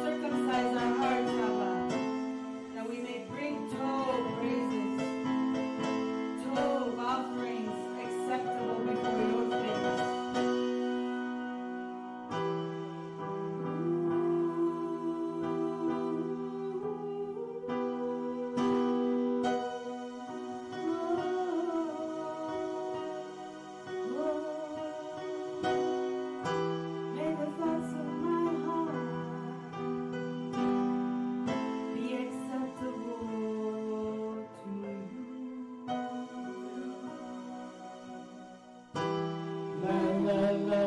Speaker 5: Circumcise our hearts, Abba, that we may bring Tov praises, Tov offerings acceptable before your face. May the thoughts of my heart be acceptable to you.
Speaker 2: La la la,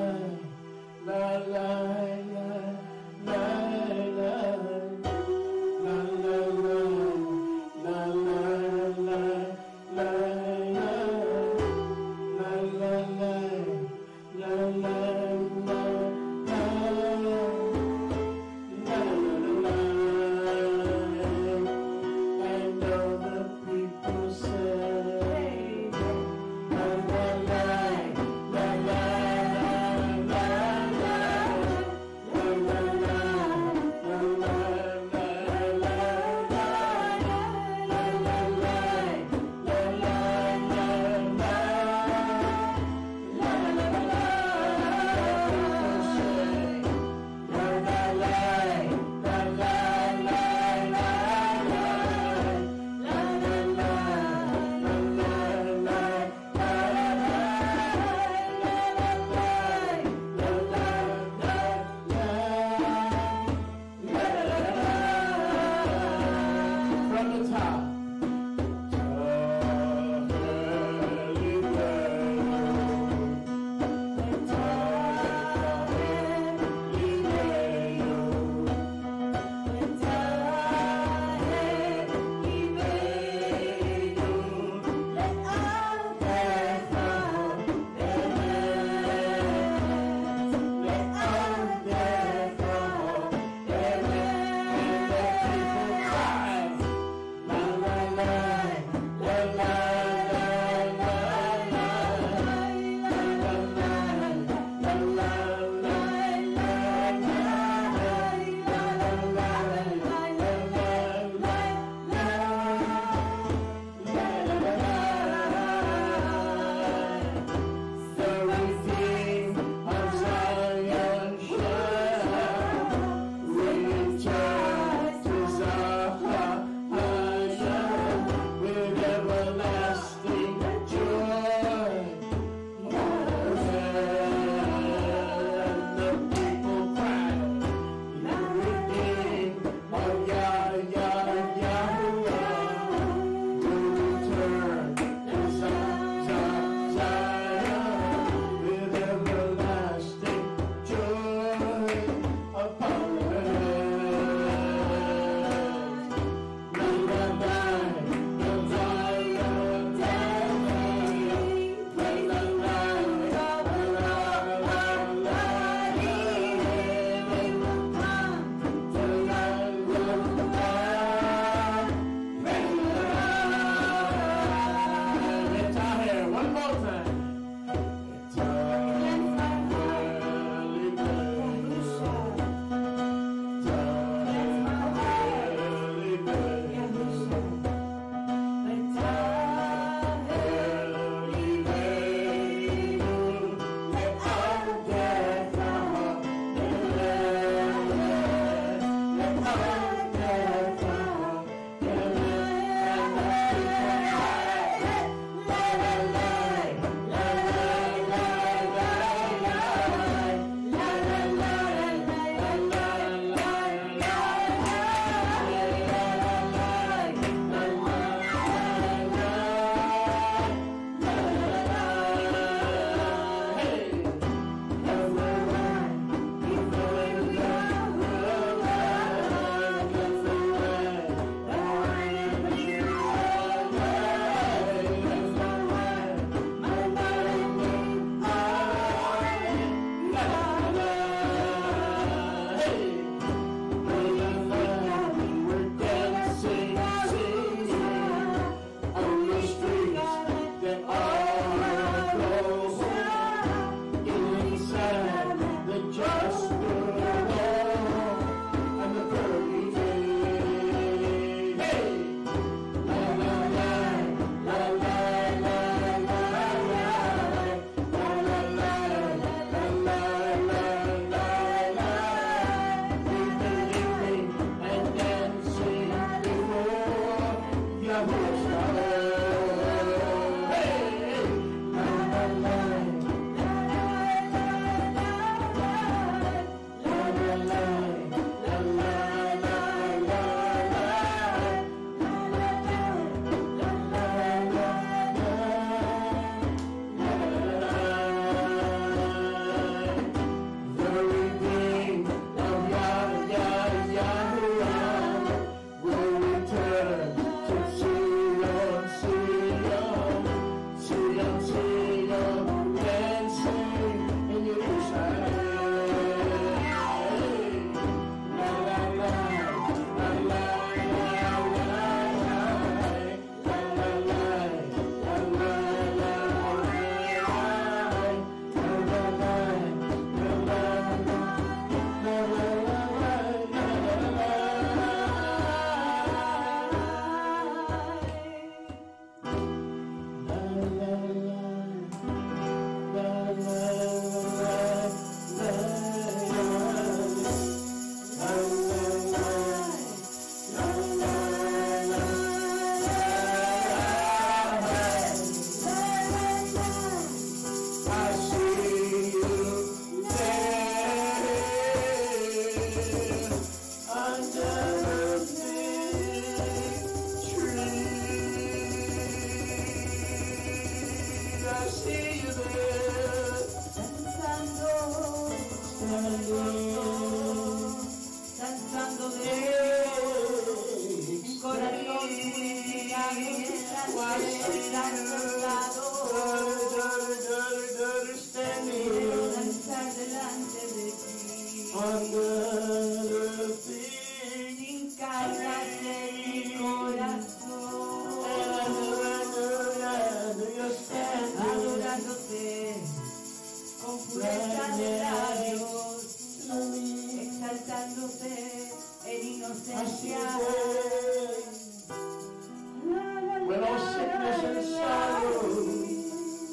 Speaker 2: la la la, la la, la la la, la la la, la la la. And all the people say, la la la, la la la, la la la, from the top. La la When all sickness and sorrow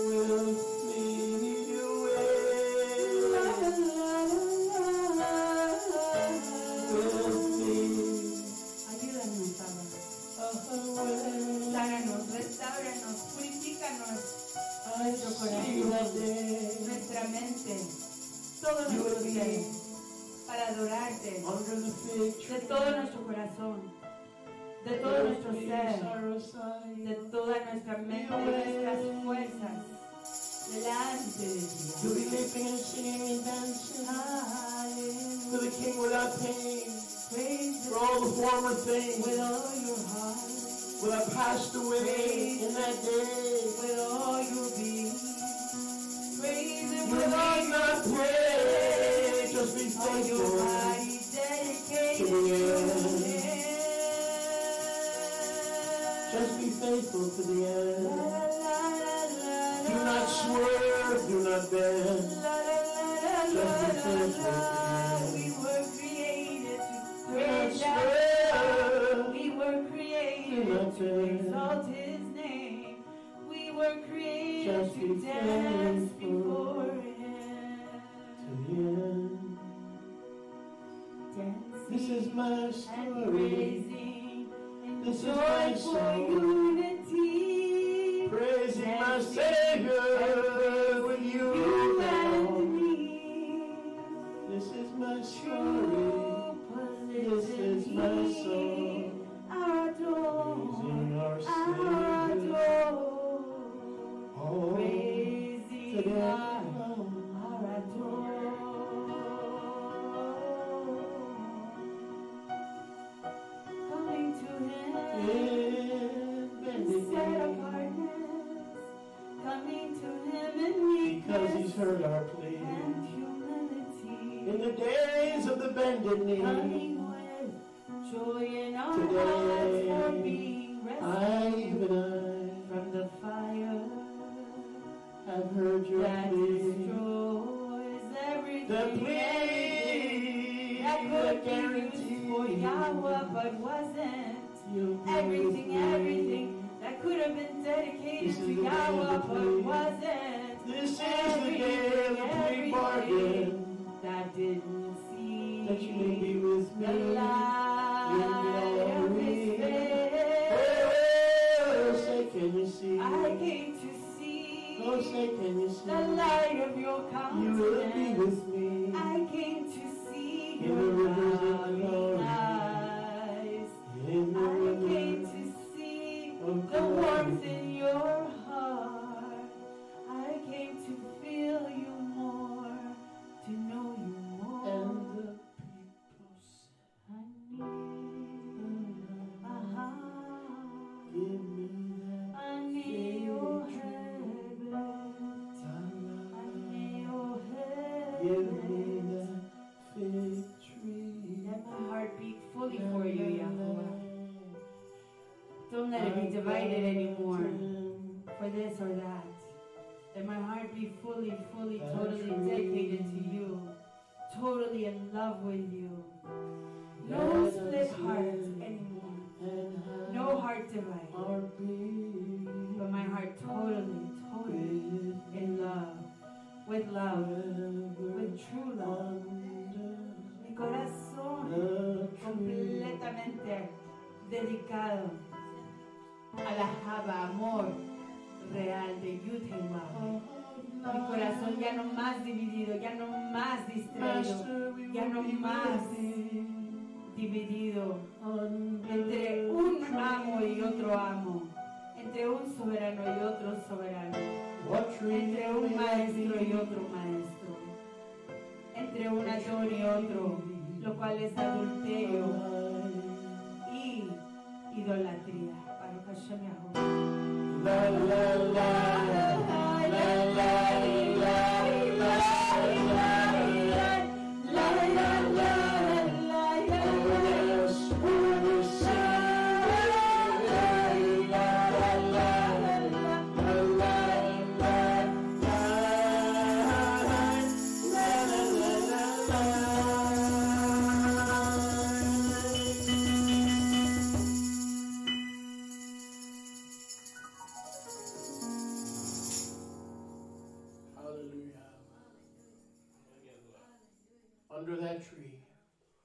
Speaker 2: will flee away.
Speaker 5: Ayúdanos, Abba. Sánanos, restáuranos, purifícanos nuestro corazón, nuestra mente, todo nuestro ser, para adorarte de todo nuestro corazón, de todo nuestro ser, de toda nuestra mente, de nuestras fuerzas, delante de ti.
Speaker 2: To be leaping and singing and dancing to the King without pain.
Speaker 5: Praise
Speaker 2: For all the former things
Speaker 5: with all your heart,
Speaker 2: will have passed away in that day.
Speaker 5: with all your being. Praise Him
Speaker 2: You
Speaker 5: with all
Speaker 2: need
Speaker 5: your
Speaker 2: not pray, just be
Speaker 5: all your
Speaker 2: faithful
Speaker 5: body dedicated
Speaker 2: to
Speaker 5: to
Speaker 2: the end.
Speaker 5: Him.
Speaker 2: Just be faithful to the
Speaker 5: La,
Speaker 2: end.
Speaker 5: la, la, la,
Speaker 2: Do
Speaker 5: la,
Speaker 2: not swerve, do not bend.
Speaker 5: la, la, la,
Speaker 2: Just be
Speaker 5: la,
Speaker 2: faithful to
Speaker 5: la.
Speaker 2: the
Speaker 5: We
Speaker 2: end.
Speaker 5: were created to
Speaker 2: Do not
Speaker 5: praise Him.
Speaker 2: swerve,
Speaker 5: We were created
Speaker 2: do not
Speaker 5: to
Speaker 2: bend.
Speaker 5: exalt His name. We were created
Speaker 2: Just
Speaker 5: to
Speaker 2: be
Speaker 5: dance
Speaker 2: faithful
Speaker 5: before
Speaker 2: to
Speaker 5: Him.
Speaker 2: the end. This is my
Speaker 5: And
Speaker 2: story.
Speaker 5: praising in
Speaker 2: This is my
Speaker 5: joyful
Speaker 2: song.
Speaker 5: unity.
Speaker 2: Praising my Savior with you
Speaker 5: and
Speaker 2: now.
Speaker 5: me.
Speaker 2: This is my story.
Speaker 5: True
Speaker 2: This is my song.
Speaker 5: Adore,
Speaker 2: Praising our Savior.
Speaker 5: adore,
Speaker 2: Oh,
Speaker 5: praising
Speaker 2: today.
Speaker 5: our adore. Coming to Him, set apartness. Coming to Him in
Speaker 2: Because He's
Speaker 5: weakness
Speaker 2: heard our plea.
Speaker 5: and humility.
Speaker 2: In the days of the bended knee,
Speaker 5: Coming with joy in our
Speaker 2: Today,
Speaker 5: hearts for being rescued
Speaker 2: even
Speaker 5: from the fire
Speaker 2: I have heard your
Speaker 5: that
Speaker 2: plea.
Speaker 5: destroys everything.
Speaker 2: The
Speaker 5: everything
Speaker 2: plea
Speaker 5: that could be
Speaker 2: guarantee
Speaker 5: used for Yahweh but wasn't.
Speaker 2: you'll be
Speaker 5: Everything,
Speaker 2: with me.
Speaker 5: everything that could have been dedicated
Speaker 2: This is
Speaker 5: to
Speaker 2: the day of
Speaker 5: Yahweh
Speaker 2: the
Speaker 5: but
Speaker 2: plea.
Speaker 5: wasn't.
Speaker 2: This is the day of the plea bargain.
Speaker 5: That didn't see
Speaker 2: That you may be with me.
Speaker 5: the light of His face.
Speaker 2: Oh, say, can you see?
Speaker 5: I came to see
Speaker 2: Oh, say, can you see?
Speaker 5: the light of your
Speaker 2: You will be
Speaker 5: countenance.
Speaker 2: with me.
Speaker 5: I came to see
Speaker 2: In
Speaker 5: your
Speaker 2: the rivers of
Speaker 5: loving
Speaker 2: glory.
Speaker 5: eyes.
Speaker 2: In the
Speaker 5: I came
Speaker 2: rivers
Speaker 5: to see
Speaker 2: of
Speaker 5: the
Speaker 2: glory.
Speaker 5: warmth in your heart. I came to feel you more, to know you more.
Speaker 2: And the people say,
Speaker 5: I need,
Speaker 2: give me
Speaker 5: I need your heaven. I
Speaker 2: that.
Speaker 5: need your
Speaker 2: Give me
Speaker 5: heaven.
Speaker 2: that victory.
Speaker 5: Let my heart beat fully for you, Yahweh. Don't let it be divided anymore for this or that. Let my heart be fully, totally dedicated to you. Totally in love with you. No split hearts anymore. No heart divide. But my heart totally in love. With love. With true love. Mi corazón completamente dedicado a la Java, amor real de Yutewa. Mi corazón ya no más dividido, ya no más distraído, ya no más dividido entre un amo y otro amo, entre un soberano y otro soberano, entre un maestro y otro maestro, entre un Adón y otro, lo cual es adulterio.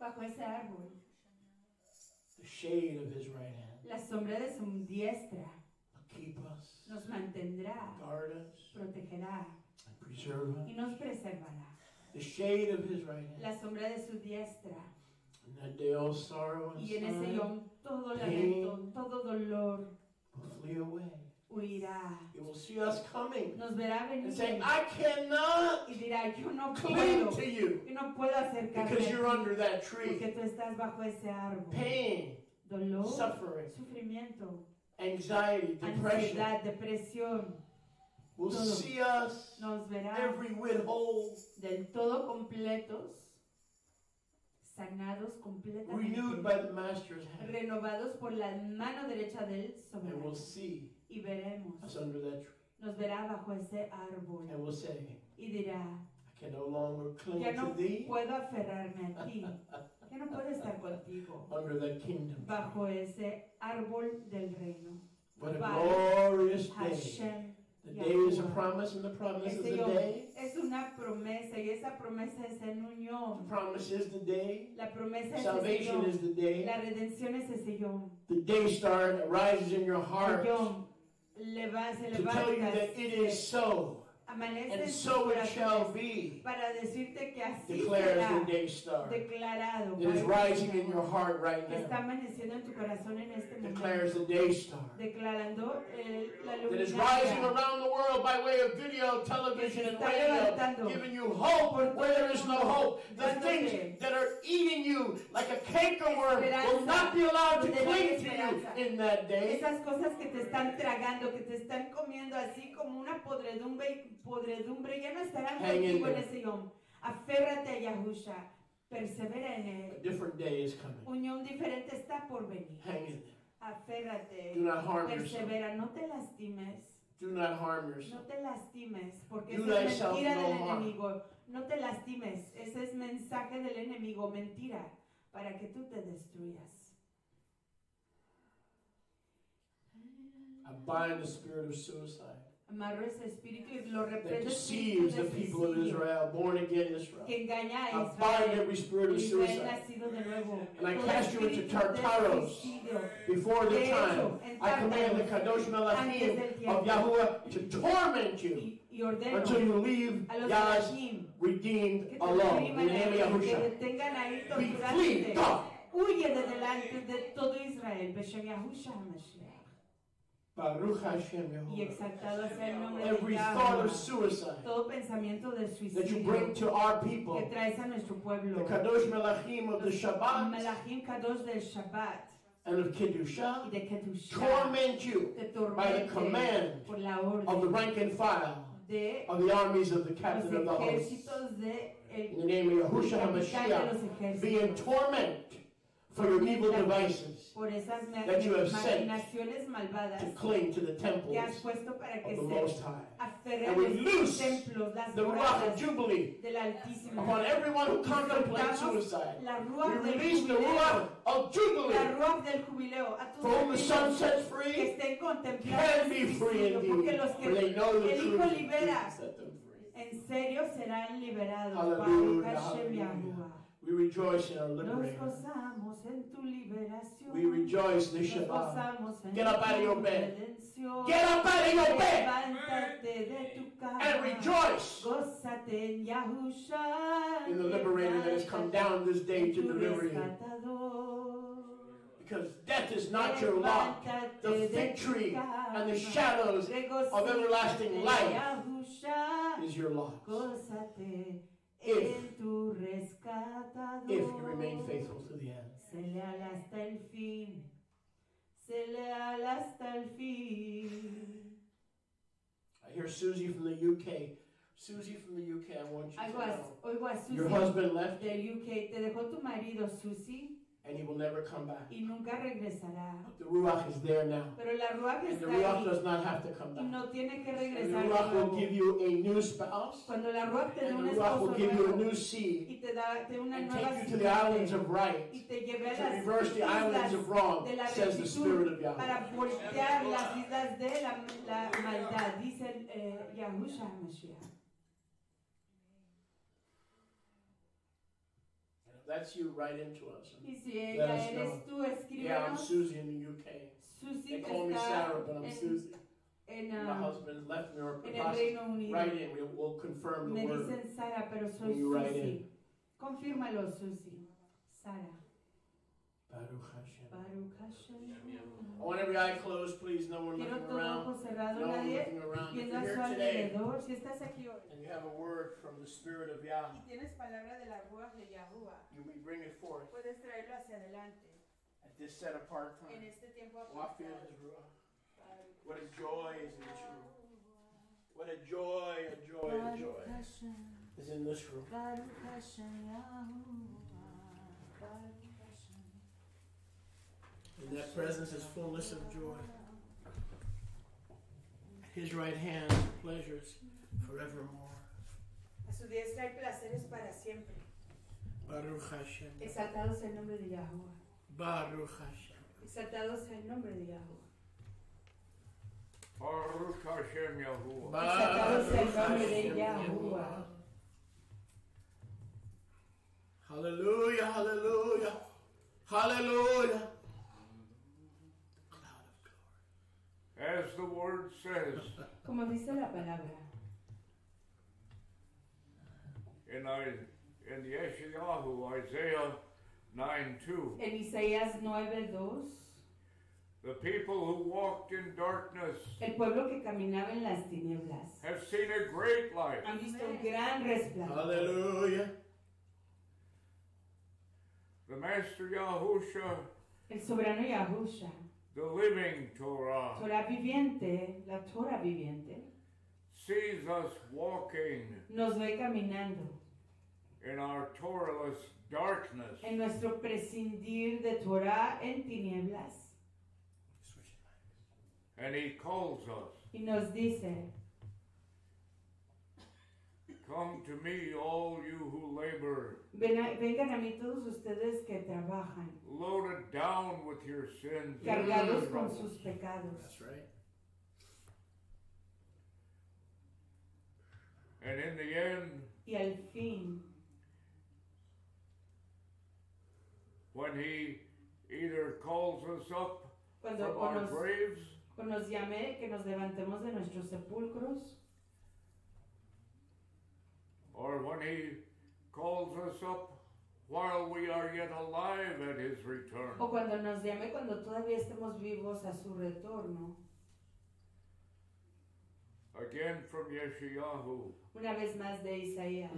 Speaker 5: bajo ese árbol,
Speaker 2: the shade of his right hand.
Speaker 5: la sombra de su diestra
Speaker 2: Keep us,
Speaker 5: nos mantendrá,
Speaker 2: guard us,
Speaker 5: protegerá
Speaker 2: and preserve
Speaker 5: y
Speaker 2: us.
Speaker 5: nos preservará.
Speaker 2: The shade of his right hand.
Speaker 5: La sombra de su diestra.
Speaker 2: In that day all sorrow and
Speaker 5: Y en ese
Speaker 2: sorrow
Speaker 5: yom todo lamento, todo dolor
Speaker 2: will flee away.
Speaker 5: huirá.
Speaker 2: He will see us coming
Speaker 5: Nos verá
Speaker 2: and
Speaker 5: venir
Speaker 2: say, I cannot
Speaker 5: y dirá, yo no
Speaker 2: cling
Speaker 5: puedo,
Speaker 2: to you
Speaker 5: yo no puedo acercarme
Speaker 2: because you're
Speaker 5: a
Speaker 2: under
Speaker 5: ti,
Speaker 2: that tree.
Speaker 5: porque tú estás bajo ese árbol.
Speaker 2: Pain,
Speaker 5: Dolor,
Speaker 2: suffering,
Speaker 5: sufrimiento,
Speaker 2: anxiety, depression
Speaker 5: ansiedad, depresión,
Speaker 2: will
Speaker 5: todo.
Speaker 2: see us
Speaker 5: nos verá
Speaker 2: every whit whole,
Speaker 5: del todo completos, sanados
Speaker 2: renewed
Speaker 5: completamente,
Speaker 2: by the Master's hand.
Speaker 5: renovados por la mano derecha del
Speaker 2: And we'll
Speaker 5: soberano.
Speaker 2: see
Speaker 5: Y veremos,
Speaker 2: us under that tree.
Speaker 5: nos verá bajo ese árbol
Speaker 2: And we'll say,
Speaker 5: y dirá,
Speaker 2: I can no longer cling
Speaker 5: ya no
Speaker 2: to thee
Speaker 5: puedo aferrarme a ti, ya no puedo estar contigo,
Speaker 2: under that kingdom.
Speaker 5: bajo ese árbol del reino.
Speaker 2: What a
Speaker 5: By
Speaker 2: glorious day.
Speaker 5: Hashem.
Speaker 2: The day is a
Speaker 5: Yahuwah.
Speaker 2: promise, and the promise is
Speaker 5: Este
Speaker 2: the
Speaker 5: yom
Speaker 2: day.
Speaker 5: es una promesa y esa promesa es en un
Speaker 2: The
Speaker 5: yom.
Speaker 2: promise is the day.
Speaker 5: La promesa es ese
Speaker 2: Salvation
Speaker 5: yom.
Speaker 2: is the day.
Speaker 5: La redención es ese yom.
Speaker 2: The day star that rises in your
Speaker 5: El
Speaker 2: heart
Speaker 5: yom se
Speaker 2: to tell you that it is so,
Speaker 5: amanece
Speaker 2: and
Speaker 5: en
Speaker 2: so
Speaker 5: tu
Speaker 2: it shall
Speaker 5: corazón
Speaker 2: be,
Speaker 5: para decirte que así
Speaker 2: declares
Speaker 5: será
Speaker 2: the day star.
Speaker 5: declarado.
Speaker 2: It is
Speaker 5: Padre
Speaker 2: rising in your heart right
Speaker 5: que está
Speaker 2: now.
Speaker 5: amaneciendo en tu corazón en este
Speaker 2: Declares
Speaker 5: momento,
Speaker 2: the day star.
Speaker 5: declarando la
Speaker 2: That is rising
Speaker 5: luminaria
Speaker 2: around the world by way of video, television, and
Speaker 5: está
Speaker 2: radio,
Speaker 5: levantando
Speaker 2: giving you hope where there is no hope. The
Speaker 5: dándote
Speaker 2: things that are eating you like a cankerworm will not be allowed to
Speaker 5: donde no hay
Speaker 2: cling to you
Speaker 5: esperanza.
Speaker 2: in that day.
Speaker 5: Esas cosas que te están tragando, que te están comiendo así como una podredumbre, ya no estarán
Speaker 2: Hang in
Speaker 5: contigo en
Speaker 2: there.
Speaker 5: ese yom. Aférrate a Yahusha, persevera en
Speaker 2: A
Speaker 5: él.
Speaker 2: different day is coming.
Speaker 5: Un yom diferente está por venir.
Speaker 2: Hang in there.
Speaker 5: Aférrate,
Speaker 2: Do not harm yourself.
Speaker 5: persevera, no te lastimes.
Speaker 2: Do not harm
Speaker 5: No
Speaker 2: yourself.
Speaker 5: te lastimes, porque
Speaker 2: Do
Speaker 5: esa es
Speaker 2: thyself
Speaker 5: mentira
Speaker 2: no
Speaker 5: del
Speaker 2: harm.
Speaker 5: enemigo. No te lastimes, ese es mensaje del enemigo, mentira, para que tú te destruyas.
Speaker 2: I bind the spirit of suicide
Speaker 5: Amarro ese espíritu y lo
Speaker 2: that
Speaker 5: reprendo
Speaker 2: deceives the people of Israel, born again Israel.
Speaker 5: que engaña
Speaker 2: I
Speaker 5: a
Speaker 2: bind
Speaker 5: Israel.
Speaker 2: every spirit of
Speaker 5: Israel
Speaker 2: suicide
Speaker 5: nacido de nuevo.
Speaker 2: And I
Speaker 5: Todo
Speaker 2: cast you into
Speaker 5: espíritu de
Speaker 2: Tartaros
Speaker 5: suicidio.
Speaker 2: before the
Speaker 5: De hecho,
Speaker 2: time.
Speaker 5: en
Speaker 2: I command the
Speaker 5: Tartaros,
Speaker 2: Kadosh
Speaker 5: antes
Speaker 2: Melachim
Speaker 5: del tiempo.
Speaker 2: of Yahuwah to torment you
Speaker 5: Y ordeno
Speaker 2: until you leave
Speaker 5: a los
Speaker 2: Yah's
Speaker 5: Elohim
Speaker 2: redeemed
Speaker 5: que te
Speaker 2: alone. In the
Speaker 5: repriman
Speaker 2: name
Speaker 5: ahí,
Speaker 2: of
Speaker 5: que
Speaker 2: Yahusha.
Speaker 5: detengan ahí
Speaker 2: Flee,
Speaker 5: torturándote.
Speaker 2: go.
Speaker 5: Huye de delante de todo Israel. Beshem Yahusha HaMashiach.
Speaker 2: Baruch Hashem
Speaker 5: Y
Speaker 2: Yahuwah.
Speaker 5: exaltado sea el nombre de
Speaker 2: Every thought of
Speaker 5: Yahweh.
Speaker 2: suicide
Speaker 5: Todo pensamiento de
Speaker 2: that you bring
Speaker 5: suicidio
Speaker 2: to our
Speaker 5: que
Speaker 2: people,
Speaker 5: traes a nuestro
Speaker 2: the
Speaker 5: pueblo.
Speaker 2: Kadosh Melachim of the Shabbat
Speaker 5: Melachim Kadosh del Shabbat
Speaker 2: and of Kiddusha,
Speaker 5: y de Kedushah
Speaker 2: torment you
Speaker 5: te
Speaker 2: by the
Speaker 5: tormente
Speaker 2: command
Speaker 5: por la
Speaker 2: of the
Speaker 5: orden
Speaker 2: rank and file
Speaker 5: de
Speaker 2: of the armies of the
Speaker 5: los
Speaker 2: captain of the hosts.
Speaker 5: ejércitos de
Speaker 2: In
Speaker 5: el
Speaker 2: the name of Yahushua
Speaker 5: capitán de
Speaker 2: HaMashiach,
Speaker 5: los
Speaker 2: be in
Speaker 5: ejércitos.
Speaker 2: torment for your evil devices
Speaker 5: Por esas
Speaker 2: that you have sent
Speaker 5: maquinaciones malvadas
Speaker 2: to cling to the temples
Speaker 5: que has puesto para
Speaker 2: of
Speaker 5: que
Speaker 2: the
Speaker 5: se
Speaker 2: Most High.
Speaker 5: aferren
Speaker 2: And we
Speaker 5: a los
Speaker 2: loose
Speaker 5: templos, las
Speaker 2: The Ruach of
Speaker 5: moradas
Speaker 2: Jubilee
Speaker 5: del Altísimo.
Speaker 2: upon everyone who contemplates
Speaker 5: Soltamos
Speaker 2: suicide.
Speaker 5: la
Speaker 2: We
Speaker 5: ruach del
Speaker 2: release the
Speaker 5: jubileo,
Speaker 2: Ruach of
Speaker 5: la
Speaker 2: Jubilee.
Speaker 5: ruach del jubileo a
Speaker 2: For whom the
Speaker 5: todos
Speaker 2: Son
Speaker 5: aquellos
Speaker 2: sets
Speaker 5: que
Speaker 2: free
Speaker 5: estén contemplando
Speaker 2: can
Speaker 5: el
Speaker 2: be free
Speaker 5: suicidio, porque
Speaker 2: indeed.
Speaker 5: los
Speaker 2: For they know
Speaker 5: que
Speaker 2: the
Speaker 5: el
Speaker 2: truth.
Speaker 5: Hijo
Speaker 2: and
Speaker 5: libera
Speaker 2: truth set them free.
Speaker 5: en serio serán liberados.
Speaker 2: Hallelujah,
Speaker 5: Baruch Hashem
Speaker 2: hallelujah.
Speaker 5: Yahuwah.
Speaker 2: We rejoice in our
Speaker 5: Nos
Speaker 2: liberator.
Speaker 5: gozamos en tu liberación.
Speaker 2: We rejoice this
Speaker 5: Nos
Speaker 2: Shabbat.
Speaker 5: gozamos en
Speaker 2: Get up out of your
Speaker 5: tu
Speaker 2: bed.
Speaker 5: redención.
Speaker 2: Get up out of your bed
Speaker 5: Levántate de tu cama.
Speaker 2: and rejoice
Speaker 5: Gózate en Yahusha.
Speaker 2: in the liberator that has come down this day to
Speaker 5: Tu
Speaker 2: deliver you.
Speaker 5: rescatador.
Speaker 2: Because death is not your lot.
Speaker 5: Levántate
Speaker 2: The
Speaker 5: de
Speaker 2: fig
Speaker 5: tu
Speaker 2: tree
Speaker 5: cama.
Speaker 2: and the shadows of everlasting
Speaker 5: Regocíjate en
Speaker 2: life
Speaker 5: Yahusha.
Speaker 2: is your lot.
Speaker 5: Gózate
Speaker 2: If-
Speaker 5: en tu rescatador.
Speaker 2: If you remain faithful to the end.
Speaker 5: Sé leal hasta el fin. Sé leal hasta el fin.
Speaker 2: I hear Susie from the UK. Susie from the UK, I want you to
Speaker 5: Oigo a
Speaker 2: know. Your
Speaker 5: Susie
Speaker 2: husband left
Speaker 5: del UK. Te dejó tu marido, Susie,
Speaker 2: and he will never come back.
Speaker 5: y nunca regresará.
Speaker 2: But the Ruach is there now.
Speaker 5: Pero la Ruach
Speaker 2: And the
Speaker 5: está
Speaker 2: Ruach
Speaker 5: ahí
Speaker 2: does not have to come
Speaker 5: y
Speaker 2: back.
Speaker 5: no tiene que
Speaker 2: And the
Speaker 5: regresar de
Speaker 2: Ruach will
Speaker 5: nuevo.
Speaker 2: give you a new spouse.
Speaker 5: Cuando la Ruach te dé
Speaker 2: And
Speaker 5: un
Speaker 2: the Ruach will
Speaker 5: esposo
Speaker 2: give you a
Speaker 5: nuevo
Speaker 2: new seed
Speaker 5: y te da una
Speaker 2: and
Speaker 5: nueva
Speaker 2: take you to the islands
Speaker 5: simiente
Speaker 2: of right
Speaker 5: y te lleve a
Speaker 2: to
Speaker 5: las
Speaker 2: reverse the islands
Speaker 5: islas
Speaker 2: of wrong,
Speaker 5: de la
Speaker 2: says the Spirit of
Speaker 5: rectitud
Speaker 2: Yahweh.
Speaker 5: para voltear las islas de la maldad, dice Yahusha HaMashiach.
Speaker 2: that's you, write into us.
Speaker 5: Y si
Speaker 2: Let
Speaker 5: ella
Speaker 2: us
Speaker 5: eres
Speaker 2: know.
Speaker 5: tú,
Speaker 2: Yeah, I'm
Speaker 5: escríbenos.
Speaker 2: Susie in the UK.
Speaker 5: Susie
Speaker 2: They
Speaker 5: que
Speaker 2: call me
Speaker 5: está
Speaker 2: Sarah, but I'm
Speaker 5: en,
Speaker 2: Susie.
Speaker 5: en,
Speaker 2: My husband left me, or
Speaker 5: en el Reino Unido.
Speaker 2: write in. We'll confirm
Speaker 5: Me
Speaker 2: the word.
Speaker 5: dicen Sara, pero soy
Speaker 2: when you write
Speaker 5: Susie. Confírmalo, Susie. Sara.
Speaker 2: Baruch Hashem.
Speaker 5: Baruch Hashem.
Speaker 2: I want every eye closed, please. No one
Speaker 5: Quiero
Speaker 2: looking
Speaker 5: todo
Speaker 2: around.
Speaker 5: ojo cerrado,
Speaker 2: No one
Speaker 5: nadie
Speaker 2: looking around. If
Speaker 5: viendo
Speaker 2: you're
Speaker 5: a su
Speaker 2: here today
Speaker 5: alrededor. Si estás aquí hoy
Speaker 2: and you have a word from the Spirit of Yah,
Speaker 5: y tienes palabra de la Ruach de Yahuwah,
Speaker 2: you may bring it forth
Speaker 5: puedes traerlo hacia adelante
Speaker 2: at this set apart
Speaker 5: en
Speaker 2: time.
Speaker 5: este tiempo
Speaker 2: Oh, I feel
Speaker 5: apartado.
Speaker 2: His Ruach. What a joy is in this room. What a joy
Speaker 5: Baruch Hashem.
Speaker 2: is in this room.
Speaker 5: Baruch Hashem Yahuwah. Baruch Hashem.
Speaker 2: In that presence is fullness of joy. At His right hand, pleasures forevermore.
Speaker 5: A su diestra hay placeres para siempre.
Speaker 2: Baruch Hashem.
Speaker 5: Exaltado sea el nombre de Yahuwah.
Speaker 2: Baruch Hashem.
Speaker 5: Exaltado sea el nombre de Yahuwah.
Speaker 4: Baruch Hashem Yahuwah.
Speaker 5: Exaltado sea el nombre de
Speaker 2: Hashem
Speaker 5: Yahuwah.
Speaker 2: Hallelujah, hallelujah, hallelujah. Cloud of glory.
Speaker 4: As the word says
Speaker 5: Como dice la palabra.
Speaker 4: in Yeshayahu, Isaiah 9:2,
Speaker 5: En Isaías 9:2,
Speaker 4: the people who walked in darkness
Speaker 5: el pueblo que caminaba en las tinieblas
Speaker 4: have seen a great light.
Speaker 5: han visto un gran resplandor.
Speaker 2: Hallelujah.
Speaker 4: The Master Yahusha,
Speaker 5: El soberano Yahusha,
Speaker 4: the living Torah,
Speaker 5: Torah viviente, la Torah viviente,
Speaker 4: sees us walking
Speaker 5: nos ve caminando
Speaker 4: in our Torahless darkness.
Speaker 5: en nuestro prescindir de Torah en tinieblas.
Speaker 4: And He calls us,
Speaker 5: Y nos dice,
Speaker 4: come to me, all you who labor,
Speaker 5: vengan a mí todos ustedes que trabajan,
Speaker 4: loaded down with your sins.
Speaker 5: cargados con sus pecados.
Speaker 2: That's right.
Speaker 4: And in the end,
Speaker 5: Y al fin,
Speaker 4: when He either calls us up
Speaker 5: cuando
Speaker 4: from
Speaker 5: o
Speaker 4: our
Speaker 5: nos,
Speaker 4: graves,
Speaker 5: o nos llame que nos levantemos de nuestros sepulcros,
Speaker 4: or when He calls us up while we are yet alive at His return,
Speaker 5: o cuando nos llame cuando todavía estemos vivos a su retorno.
Speaker 4: again from Yeshayahu,
Speaker 5: Una vez más de Isaías,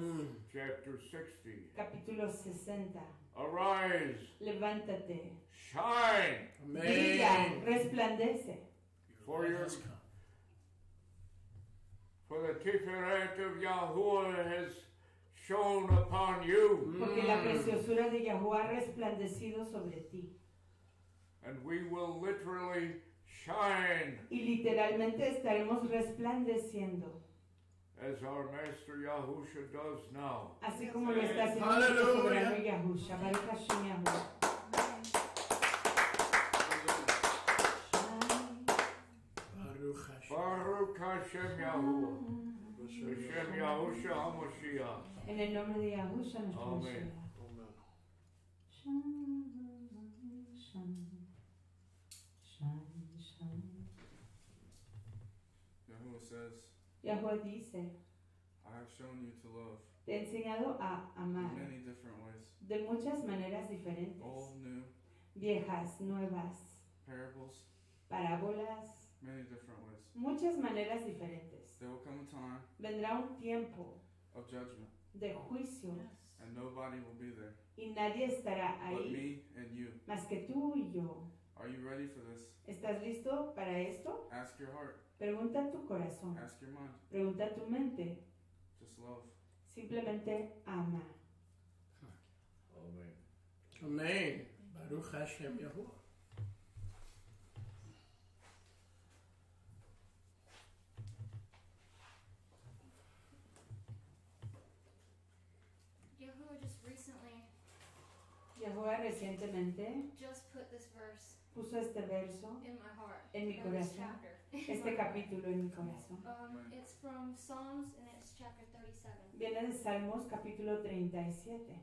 Speaker 4: chapter 60.
Speaker 5: capítulo 60.
Speaker 4: Arise,
Speaker 5: Levántate,
Speaker 4: shine,
Speaker 5: brilla,
Speaker 2: Amen.
Speaker 5: resplandece,
Speaker 4: for your for the Tiferet of Yahuwah has shone upon you,
Speaker 5: porque la preciosura de Yahuwah ha resplandecido sobre ti.
Speaker 4: and we will literally shine
Speaker 5: Y literalmente estaremos resplandeciendo,
Speaker 4: as our Master Yahusha does now.
Speaker 5: así como lo está haciendo nuestro
Speaker 2: Aleluya.
Speaker 5: soberano Yahusha. Baruch Hashem Yahuwah.
Speaker 2: Baruch Hashem.
Speaker 4: Baruch Hashem Yahuwah, Hashem Yahusha HaMashiach.
Speaker 5: En el nombre de Yahusha nuestro
Speaker 4: Amén.
Speaker 5: Mashiach.
Speaker 7: Yahuwah says,
Speaker 5: Yahuwah dice,
Speaker 7: I have shown you to love
Speaker 5: te he enseñado a amar
Speaker 7: in many different ways.
Speaker 5: de muchas maneras diferentes,
Speaker 7: Old, new,
Speaker 5: viejas, nuevas,
Speaker 7: parables,
Speaker 5: parábolas,
Speaker 7: many different ways.
Speaker 5: muchas maneras diferentes.
Speaker 7: There will come a time
Speaker 5: Vendrá un tiempo
Speaker 7: of judgment,
Speaker 5: de juicio
Speaker 7: and nobody will be there
Speaker 5: y nadie estará
Speaker 7: but
Speaker 5: ahí
Speaker 7: me and you.
Speaker 5: más que tú y yo.
Speaker 7: Are you ready for this?
Speaker 5: ¿Estás listo para esto?
Speaker 7: Ask your heart,
Speaker 5: Pregunta tu corazón,
Speaker 7: ask your mind.
Speaker 5: pregunta tu mente,
Speaker 7: Just love.
Speaker 5: simplemente ama.
Speaker 4: Amen.
Speaker 2: Amen. Baruch Hashem Yahuwah.
Speaker 1: Yahuwah just recently
Speaker 5: Yahuwah recientemente
Speaker 1: just put this verse
Speaker 5: puso este verso,
Speaker 1: in my heart.
Speaker 5: En mi
Speaker 1: this
Speaker 5: corazón.
Speaker 1: chapter.
Speaker 5: este capítulo en mi corazón.
Speaker 1: It's from Psalms and it's chapter 37.
Speaker 5: Viene de Salmos capítulo 37.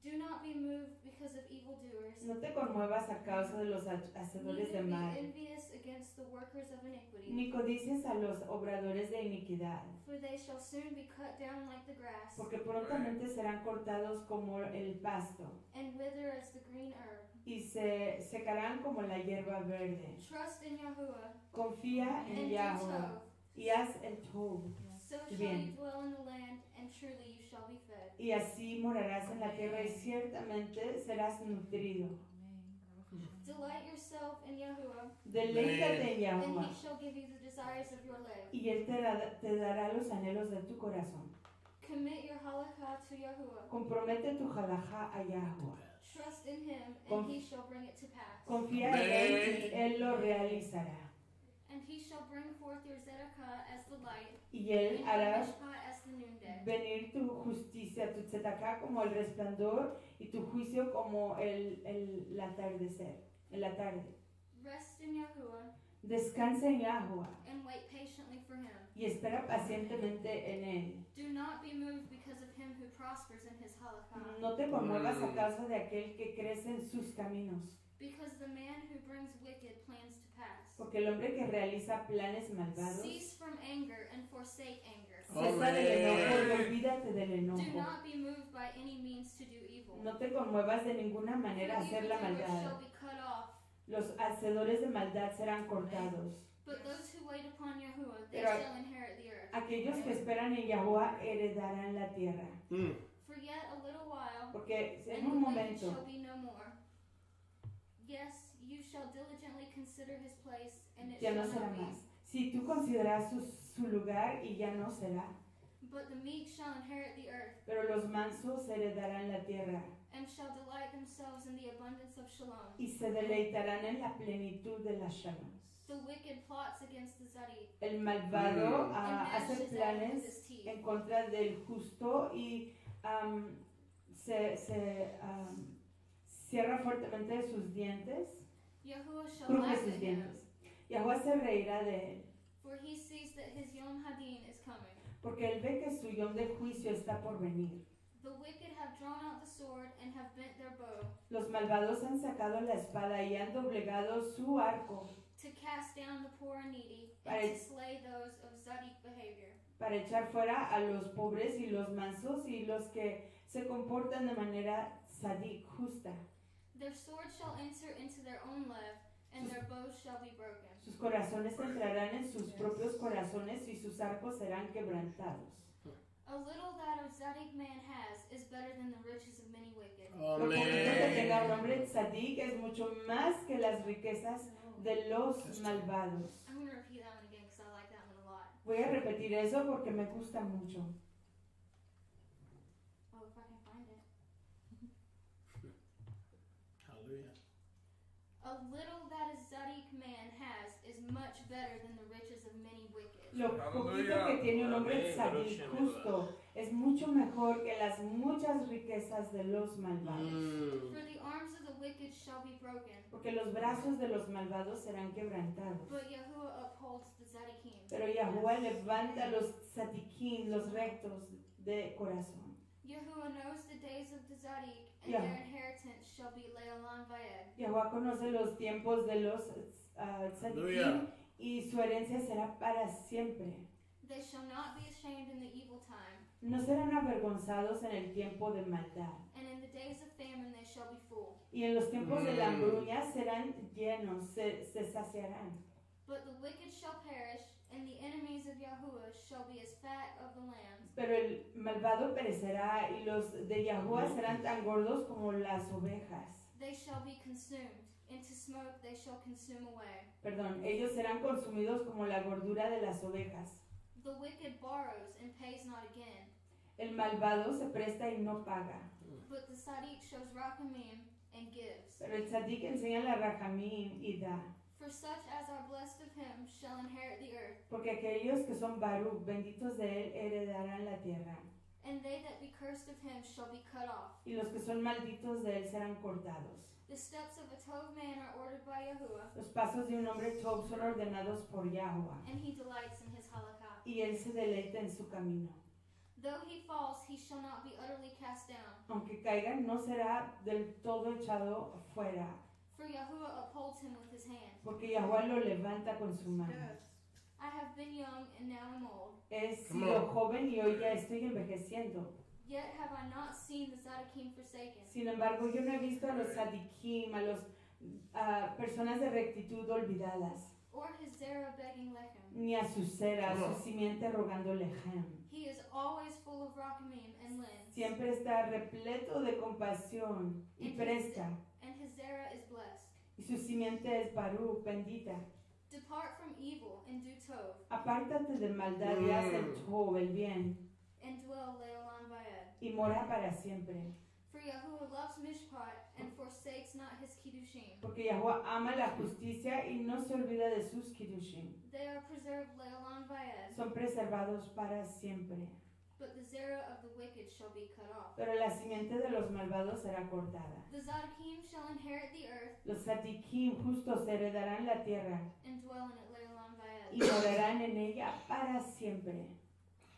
Speaker 1: Do not be moved because of evildoers,
Speaker 5: No te conmuevas a causa de los hacedores de
Speaker 1: neither be
Speaker 5: mal,
Speaker 1: envious against the workers of iniquity,
Speaker 5: ni codicies a los obradores de iniquidad,
Speaker 1: for they shall soon be cut down like the grass,
Speaker 5: porque prontamente serán cortados como el pasto,
Speaker 1: and wither as the green herb.
Speaker 5: y se secarán como la hierba verde.
Speaker 1: Trust in Yahuwah,
Speaker 5: Confía en
Speaker 1: and do
Speaker 5: Yahweh
Speaker 1: tov.
Speaker 5: y haz el tov,
Speaker 1: So shall
Speaker 5: Bien.
Speaker 1: you dwell in the land, and truly you shall be fed.
Speaker 5: y así morarás en la tierra y ciertamente serás nutrido.
Speaker 1: Delight yourself in Yahuwah,
Speaker 5: Deleítate en
Speaker 1: and
Speaker 5: Yahweh
Speaker 1: he shall give you the desires of your life.
Speaker 5: y Él te dará los anhelos de tu corazón.
Speaker 1: Commit your halakha to Yahuwah.
Speaker 5: Compromete tu halajá a Yahweh.
Speaker 1: Trust in him, and
Speaker 5: Conf-
Speaker 1: he shall bring it to pass.
Speaker 5: Confía en Él y Él lo realizará.
Speaker 1: And he shall bring forth your zedakah as the light,
Speaker 5: Y Él
Speaker 1: and your
Speaker 5: hará
Speaker 1: mishpah as the noonday.
Speaker 5: venir tu justicia, tu tzedakah como el resplandor y tu juicio como el atardecer, en la tarde.
Speaker 1: Rest in Yahuwah,
Speaker 5: Descansa en Yahweh
Speaker 1: and wait patiently for him.
Speaker 5: y espera pacientemente en Él.
Speaker 1: Do not be moved because of him who prospers in his halakha,
Speaker 5: No te conmuevas a causa de aquel que crece en sus caminos,
Speaker 1: because the man who brings wicked plans to pass.
Speaker 5: porque el hombre que realiza planes malvados
Speaker 1: Cease from anger and forsake anger.
Speaker 5: cesa del enojo y olvídate del
Speaker 1: Do
Speaker 5: enojo.
Speaker 1: not be moved by any means to do evil.
Speaker 5: No te conmuevas de ninguna manera a
Speaker 1: For
Speaker 5: hacer la
Speaker 1: evildoers shall
Speaker 5: maldad.
Speaker 1: be cut off,
Speaker 5: Los hacedores de maldad serán cortados.
Speaker 1: but those who wait upon Yahuwah, they
Speaker 5: Pero
Speaker 1: shall inherit the earth.
Speaker 5: Aquellos que esperan en Yahweh heredarán la tierra.
Speaker 1: For yet a little while,
Speaker 5: Porque en
Speaker 1: and
Speaker 5: un
Speaker 1: the wicked shall
Speaker 5: momento,
Speaker 1: be no more. Yes, you shall diligently consider his place, and it
Speaker 5: ya
Speaker 1: shall
Speaker 5: no será
Speaker 1: not be.
Speaker 5: más. Si tú consideras su lugar y ya no será.
Speaker 1: But the meek shall inherit the earth,
Speaker 5: Pero los mansos heredarán la tierra
Speaker 1: and shall delight themselves in the abundance of shalom.
Speaker 5: y se deleitarán en la plenitud de la shalom.
Speaker 1: The wicked plots against the Zadi,
Speaker 5: El malvado
Speaker 1: and
Speaker 5: hace
Speaker 1: gnashes out with
Speaker 5: planes
Speaker 1: his teeth.
Speaker 5: en contra del justo y se cierra fuertemente sus dientes,
Speaker 1: Yahuwah shall
Speaker 5: cruje
Speaker 1: laugh
Speaker 5: sus
Speaker 1: at him,
Speaker 5: dientes. Yahweh se reirá de él,
Speaker 1: for he sees that his Yom Hadin is coming.
Speaker 5: porque él ve que su yom de juicio está por venir.
Speaker 1: The wicked have drawn out the sword and have bent their bow
Speaker 5: Los malvados han sacado la espada y han doblegado su arco
Speaker 1: to cast down the poor and needy
Speaker 5: Para-
Speaker 1: and to slay those of Zadik behavior.
Speaker 5: para echar fuera a los pobres y los mansos y los que se comportan de manera sadik, justa.
Speaker 1: Their swords shall enter into their own lev, and their bows shall be broken.
Speaker 5: Sus corazones entrarán en sus propios corazones y sus arcos serán quebrantados.
Speaker 1: A little that a Zadik man has is better than the riches of many wicked.
Speaker 5: Lo poquito que tenga un hombre tzadik es mucho más que las riquezas de los malvados.
Speaker 1: I'm going to repeat that one again because I like that one a lot.
Speaker 5: Voy a repetir eso porque me gusta mucho.
Speaker 1: Oh, if I can find it.
Speaker 2: Hallelujah.
Speaker 1: A little that a Zadik man has is much better than the riches of many wicked.
Speaker 5: Lo poquito que tiene un hombre tzadik justo es mucho mejor que las muchas riquezas de los malvados.
Speaker 1: For the arms of the wicked shall be broken,
Speaker 5: Porque los brazos de los malvados serán quebrantados.
Speaker 1: but Yahuwah upholds the Zadikim.
Speaker 5: Pero Yahweh levanta a los tzadikim, los rectos de corazón.
Speaker 1: Yahuwah knows the days of the Zadik, and
Speaker 5: Yeah.
Speaker 1: their inheritance shall be Leolam Vaed.
Speaker 5: Yahweh conoce los tiempos de los tzadikim y su herencia será para siempre.
Speaker 1: They shall not be ashamed in the evil time,
Speaker 5: No serán avergonzados en el tiempo de maldad.
Speaker 1: and in the days of famine they shall be full.
Speaker 5: Y en los tiempos de la hambruña serán llenos, se saciarán.
Speaker 1: But the wicked shall perish, and the enemies of Yahuwah shall be as fat of the lambs.
Speaker 5: Pero el malvado perecerá y los de Yahweh serán tan gordos como las ovejas.
Speaker 1: They shall be consumed. Into smoke they shall consume away.
Speaker 5: Perdón, ellos serán consumidos como la gordura de las ovejas.
Speaker 1: The wicked borrows and pays not again,
Speaker 5: El malvado se presta y no paga.
Speaker 1: but the Sadiq shows rachamim and gives.
Speaker 5: Pero el tzadik enseña la rajamim y da.
Speaker 1: For such as are blessed of him shall inherit the earth,
Speaker 5: Porque aquellos que son Baruch, benditos de él, heredarán la tierra.
Speaker 1: and they that be cursed of him shall be cut off.
Speaker 5: Y los que son malditos de él serán cortados.
Speaker 1: The steps of a Tov man are ordered by Yahuwah,
Speaker 5: Los pasos de un hombre Tob son ordenados por Yahweh.
Speaker 1: and he delights in his halakha.
Speaker 5: Y él se deleita en su camino.
Speaker 1: Though he falls, he shall not be utterly cast down.
Speaker 5: Aunque caiga, no será del todo echado fuera,
Speaker 1: For Yahuwah upholds him with his hand.
Speaker 5: porque Yahweh lo levanta con su mano.
Speaker 1: I have been young and now am old.
Speaker 5: He sido joven y hoy ya estoy envejeciendo.
Speaker 1: Yet have I not seen the Zadokим forsaken,
Speaker 5: Sin embargo, yo no he visto a los tzadikim, a los personas de rectitud olvidadas,
Speaker 1: or his Zerah begging lechem.
Speaker 5: ni a su cera, a su simiente rogando lejem.
Speaker 1: He is always full of rachamim and lens,
Speaker 5: Siempre está repleto de compasión y presta,
Speaker 1: and his Zerah is blessed.
Speaker 5: y su simiente es Baruch, bendita.
Speaker 1: Depart from evil and do tov,
Speaker 5: Apártate de maldad y haz el tov, el bien,
Speaker 1: and dwell leolam vaed.
Speaker 5: y mora para siempre.
Speaker 1: For Yahuwah loves mishpat and forsakes not his kiddushim.
Speaker 5: Porque Yahweh ama la justicia y no se olvida de sus kiddushim.
Speaker 1: They are preserved leolam vaed,
Speaker 5: Son preservados para siempre.
Speaker 1: but the Zerah of the wicked shall be cut off.
Speaker 5: Pero la simiente de los malvados será cortada.
Speaker 1: The Zadokim shall inherit the earth
Speaker 5: Los tzadikim justos heredarán la tierra
Speaker 1: and dwell in it leolam
Speaker 5: y
Speaker 1: vaed.
Speaker 5: morarán en ella para siempre.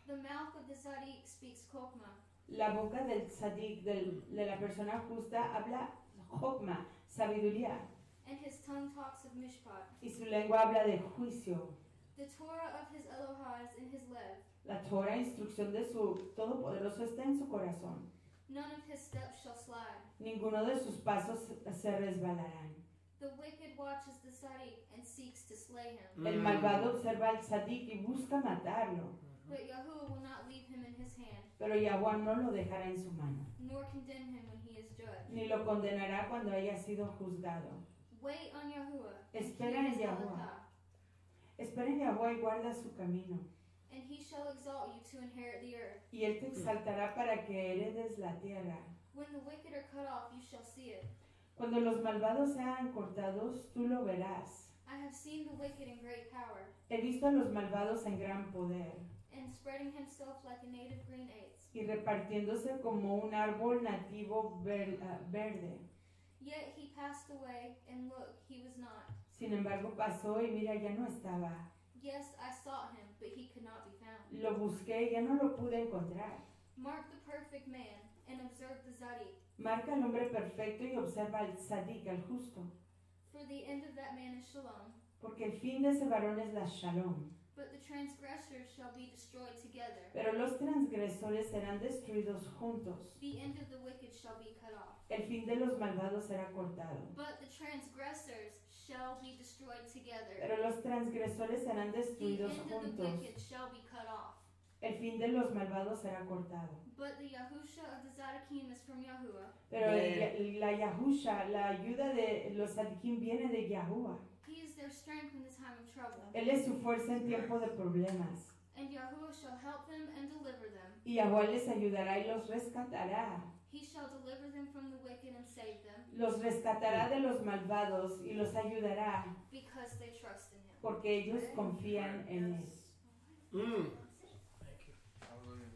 Speaker 1: The mouth of the Zadik speaks kokma,
Speaker 5: La boca del tzadik, de la persona justa, habla chokma, sabiduría,
Speaker 1: and his tongue talks of mishpat.
Speaker 5: y su lengua habla de juicio.
Speaker 1: The Torah of his Elohah is in his lev.
Speaker 5: La Torah, instrucción de su Todopoderoso, está en su corazón.
Speaker 1: None of his steps shall slide.
Speaker 5: Ninguno de sus pasos se resbalarán.
Speaker 1: The wicked watches the Zadik and seeks to slay him.
Speaker 5: El malvado observa al tzadik y busca matarlo,
Speaker 1: But Yahuwah will not leave him in his hand,
Speaker 5: pero Yahweh no lo dejará en su mano,
Speaker 1: nor condemn him when he is judged.
Speaker 5: ni lo condenará cuando haya sido juzgado.
Speaker 1: Wait on Yahuwah. and
Speaker 5: Espera
Speaker 1: keep
Speaker 5: en
Speaker 1: his
Speaker 5: Yahuwah.
Speaker 1: halakah,
Speaker 5: Espera en Yahweh y guarda su camino,
Speaker 1: and he shall exalt you to inherit the earth.
Speaker 5: y Él te exaltará para que heredes la tierra.
Speaker 1: When the wicked are cut off, you shall see it.
Speaker 5: Cuando los malvados sean cortados, tú lo verás.
Speaker 1: I have seen the wicked in great power,
Speaker 5: He visto a los malvados en gran poder,
Speaker 1: and spreading himself like a native green aids.
Speaker 5: y repartiéndose como un árbol nativo verde.
Speaker 1: Yet he passed away, and look, he was not.
Speaker 5: Sin embargo, pasó y mira, ya no estaba.
Speaker 1: Yes, I sought him, but he could not be found.
Speaker 5: Lo busqué y ya no lo pude encontrar.
Speaker 1: Mark the perfect man, and observe the Zadik.
Speaker 5: Marca al hombre perfecto y observa al tzadik, al justo,
Speaker 1: For the end of that man is shalom,
Speaker 5: porque el fin de ese varón es la shalom.
Speaker 1: but the transgressors shall be destroyed together.
Speaker 5: Pero los transgresores serán destruidos juntos.
Speaker 1: The end of the wicked shall be cut off,
Speaker 5: El fin de los malvados será cortado.
Speaker 1: but the transgressors shall be destroyed together.
Speaker 5: Pero los transgresores serán
Speaker 1: The
Speaker 5: destruidos
Speaker 1: end of the
Speaker 5: juntos.
Speaker 1: wicked shall be cut off,
Speaker 5: El fin de los malvados será cortado.
Speaker 1: but the Yahusha of the Zadokим is from Yahuwah.
Speaker 5: Pero la Yahusha, la ayuda de los tzadikim viene de Yahuwah.
Speaker 1: He is their strength in the time of trouble,
Speaker 5: Él es su fuerza en tiempo de problemas.
Speaker 1: and Yahuwah shall help them and deliver them.
Speaker 5: Y Yahuwah les ayudará y los rescatará.
Speaker 1: He shall deliver them from the wicked and save them,
Speaker 5: Los rescatará de los malvados y los ayudará
Speaker 1: because they trust in him.
Speaker 5: porque ellos confían en Él.
Speaker 2: Thank you.
Speaker 7: Hallelujah.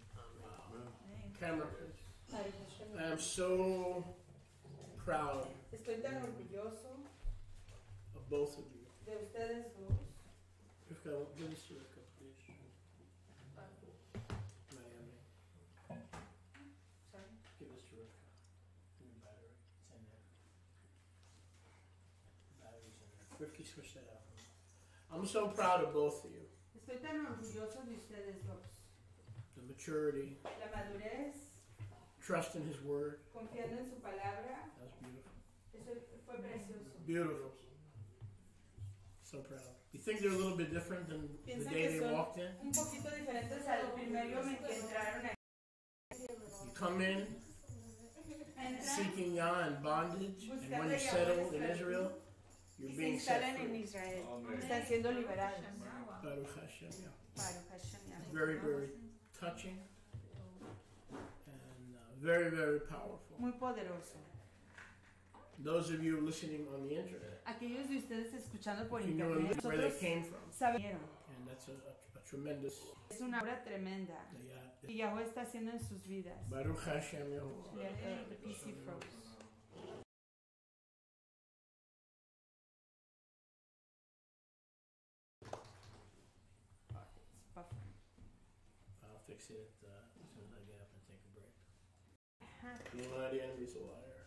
Speaker 2: Camera, please. I am so proud
Speaker 5: Estoy tan orgulloso
Speaker 2: of both of you.
Speaker 5: de ustedes dos.
Speaker 2: Rivka, give this to Rivka, please. Miami. Give this to Rivka. Give me battery. It's in there. Battery's in there. Rivka, switch that out. I'm so proud of both of you.
Speaker 5: Estoy tan orgulloso de ustedes dos.
Speaker 2: The maturity,
Speaker 5: La madurez,
Speaker 2: trust in His Word.
Speaker 5: confiando en su palabra,
Speaker 2: That's beautiful.
Speaker 5: eso fue precioso.
Speaker 2: Beautiful. So proud. You think they're a little bit different than the
Speaker 5: Piensan
Speaker 2: day
Speaker 5: que
Speaker 2: they
Speaker 5: son
Speaker 2: walked in?
Speaker 5: un poquito diferentes al primer momento que entraron aquí.
Speaker 2: You come in
Speaker 5: Entran
Speaker 2: seeking Yah in bondage, and when you settle in Israel, you're
Speaker 5: y se
Speaker 2: being set
Speaker 5: instalan en
Speaker 2: free.
Speaker 5: Israel.
Speaker 4: Amen.
Speaker 5: Están siendo liberados.
Speaker 2: Baruch Hashem, yeah.
Speaker 5: Baruch Hashem, ya.
Speaker 2: Very, very touching and very, very powerful.
Speaker 5: Muy poderoso.
Speaker 2: Those of you listening on the internet,
Speaker 5: Aquellos de ustedes escuchando por
Speaker 2: you know
Speaker 5: internet,
Speaker 2: where they
Speaker 5: nosotros
Speaker 2: came from,
Speaker 5: sabieron.
Speaker 2: and that's a tremendous.
Speaker 5: Es una obra tremenda. Y Yahweh está haciendo en sus vidas.
Speaker 2: Baruch Hashem Yahuwah.
Speaker 5: The PC froze. It's buffering.
Speaker 2: I'll fix it.
Speaker 5: happy.
Speaker 2: The enemy's a liar.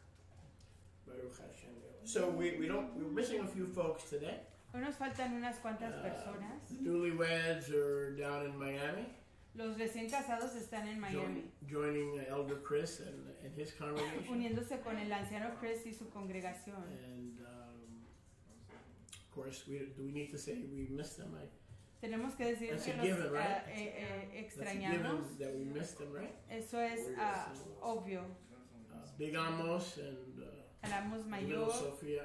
Speaker 2: Baruch Hashem. So we're missing a few folks today.
Speaker 5: Hoy nos faltan unas cuantas personas.
Speaker 2: The newlyweds are down in Miami.
Speaker 5: Los recién casados están en Miami,
Speaker 2: Joining Elder Chris and his congregation.
Speaker 5: uniéndose con el anciano Chris y su congregación.
Speaker 2: And of course, do we need to say we miss them?
Speaker 5: Tenemos que decir
Speaker 2: That's
Speaker 5: que
Speaker 2: a
Speaker 5: los
Speaker 2: given, right? That's a
Speaker 5: extrañamos.
Speaker 2: given that we missed them, right?
Speaker 5: Eso es obvio.
Speaker 2: Big Amos and
Speaker 5: Amos
Speaker 2: little
Speaker 5: Mayor
Speaker 2: Sophia.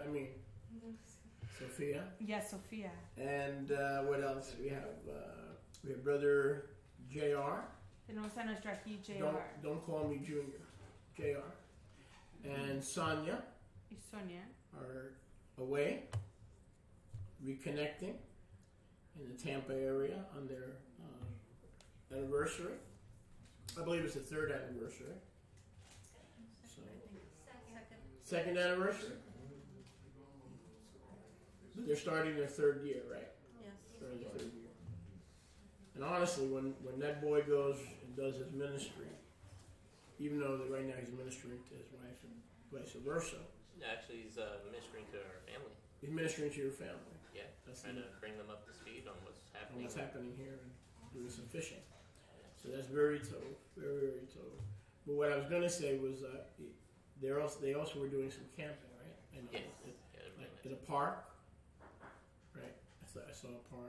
Speaker 2: Sophia.
Speaker 5: y a Sofía.
Speaker 2: And what else? We have Brother JR.
Speaker 5: Tenemos a nuestro aquí JR
Speaker 2: Don't call me Junior. JR. And Sonia
Speaker 5: y Sonia.
Speaker 2: are away, reconnecting in the Tampa area on their anniversary. I believe it's the 3rd anniversary. So, second anniversary? But they're starting their 3rd year, right?
Speaker 8: Yes.
Speaker 2: Starting their 3rd year. And honestly, when that boy goes and does his ministry, even though right now he's ministering to his wife and vice versa,
Speaker 3: Actually, he's ministering to our family.
Speaker 2: he's ministering to your family.
Speaker 3: Yeah,
Speaker 2: That's
Speaker 3: trying to bring them up to speed on what's
Speaker 2: on
Speaker 3: happening.
Speaker 2: what's happening here and doing some fishing. So that's very tough, very, very tough. But what I was going to say was they also were doing some camping, right? And
Speaker 3: Yes.
Speaker 2: in a park, right? I saw a park.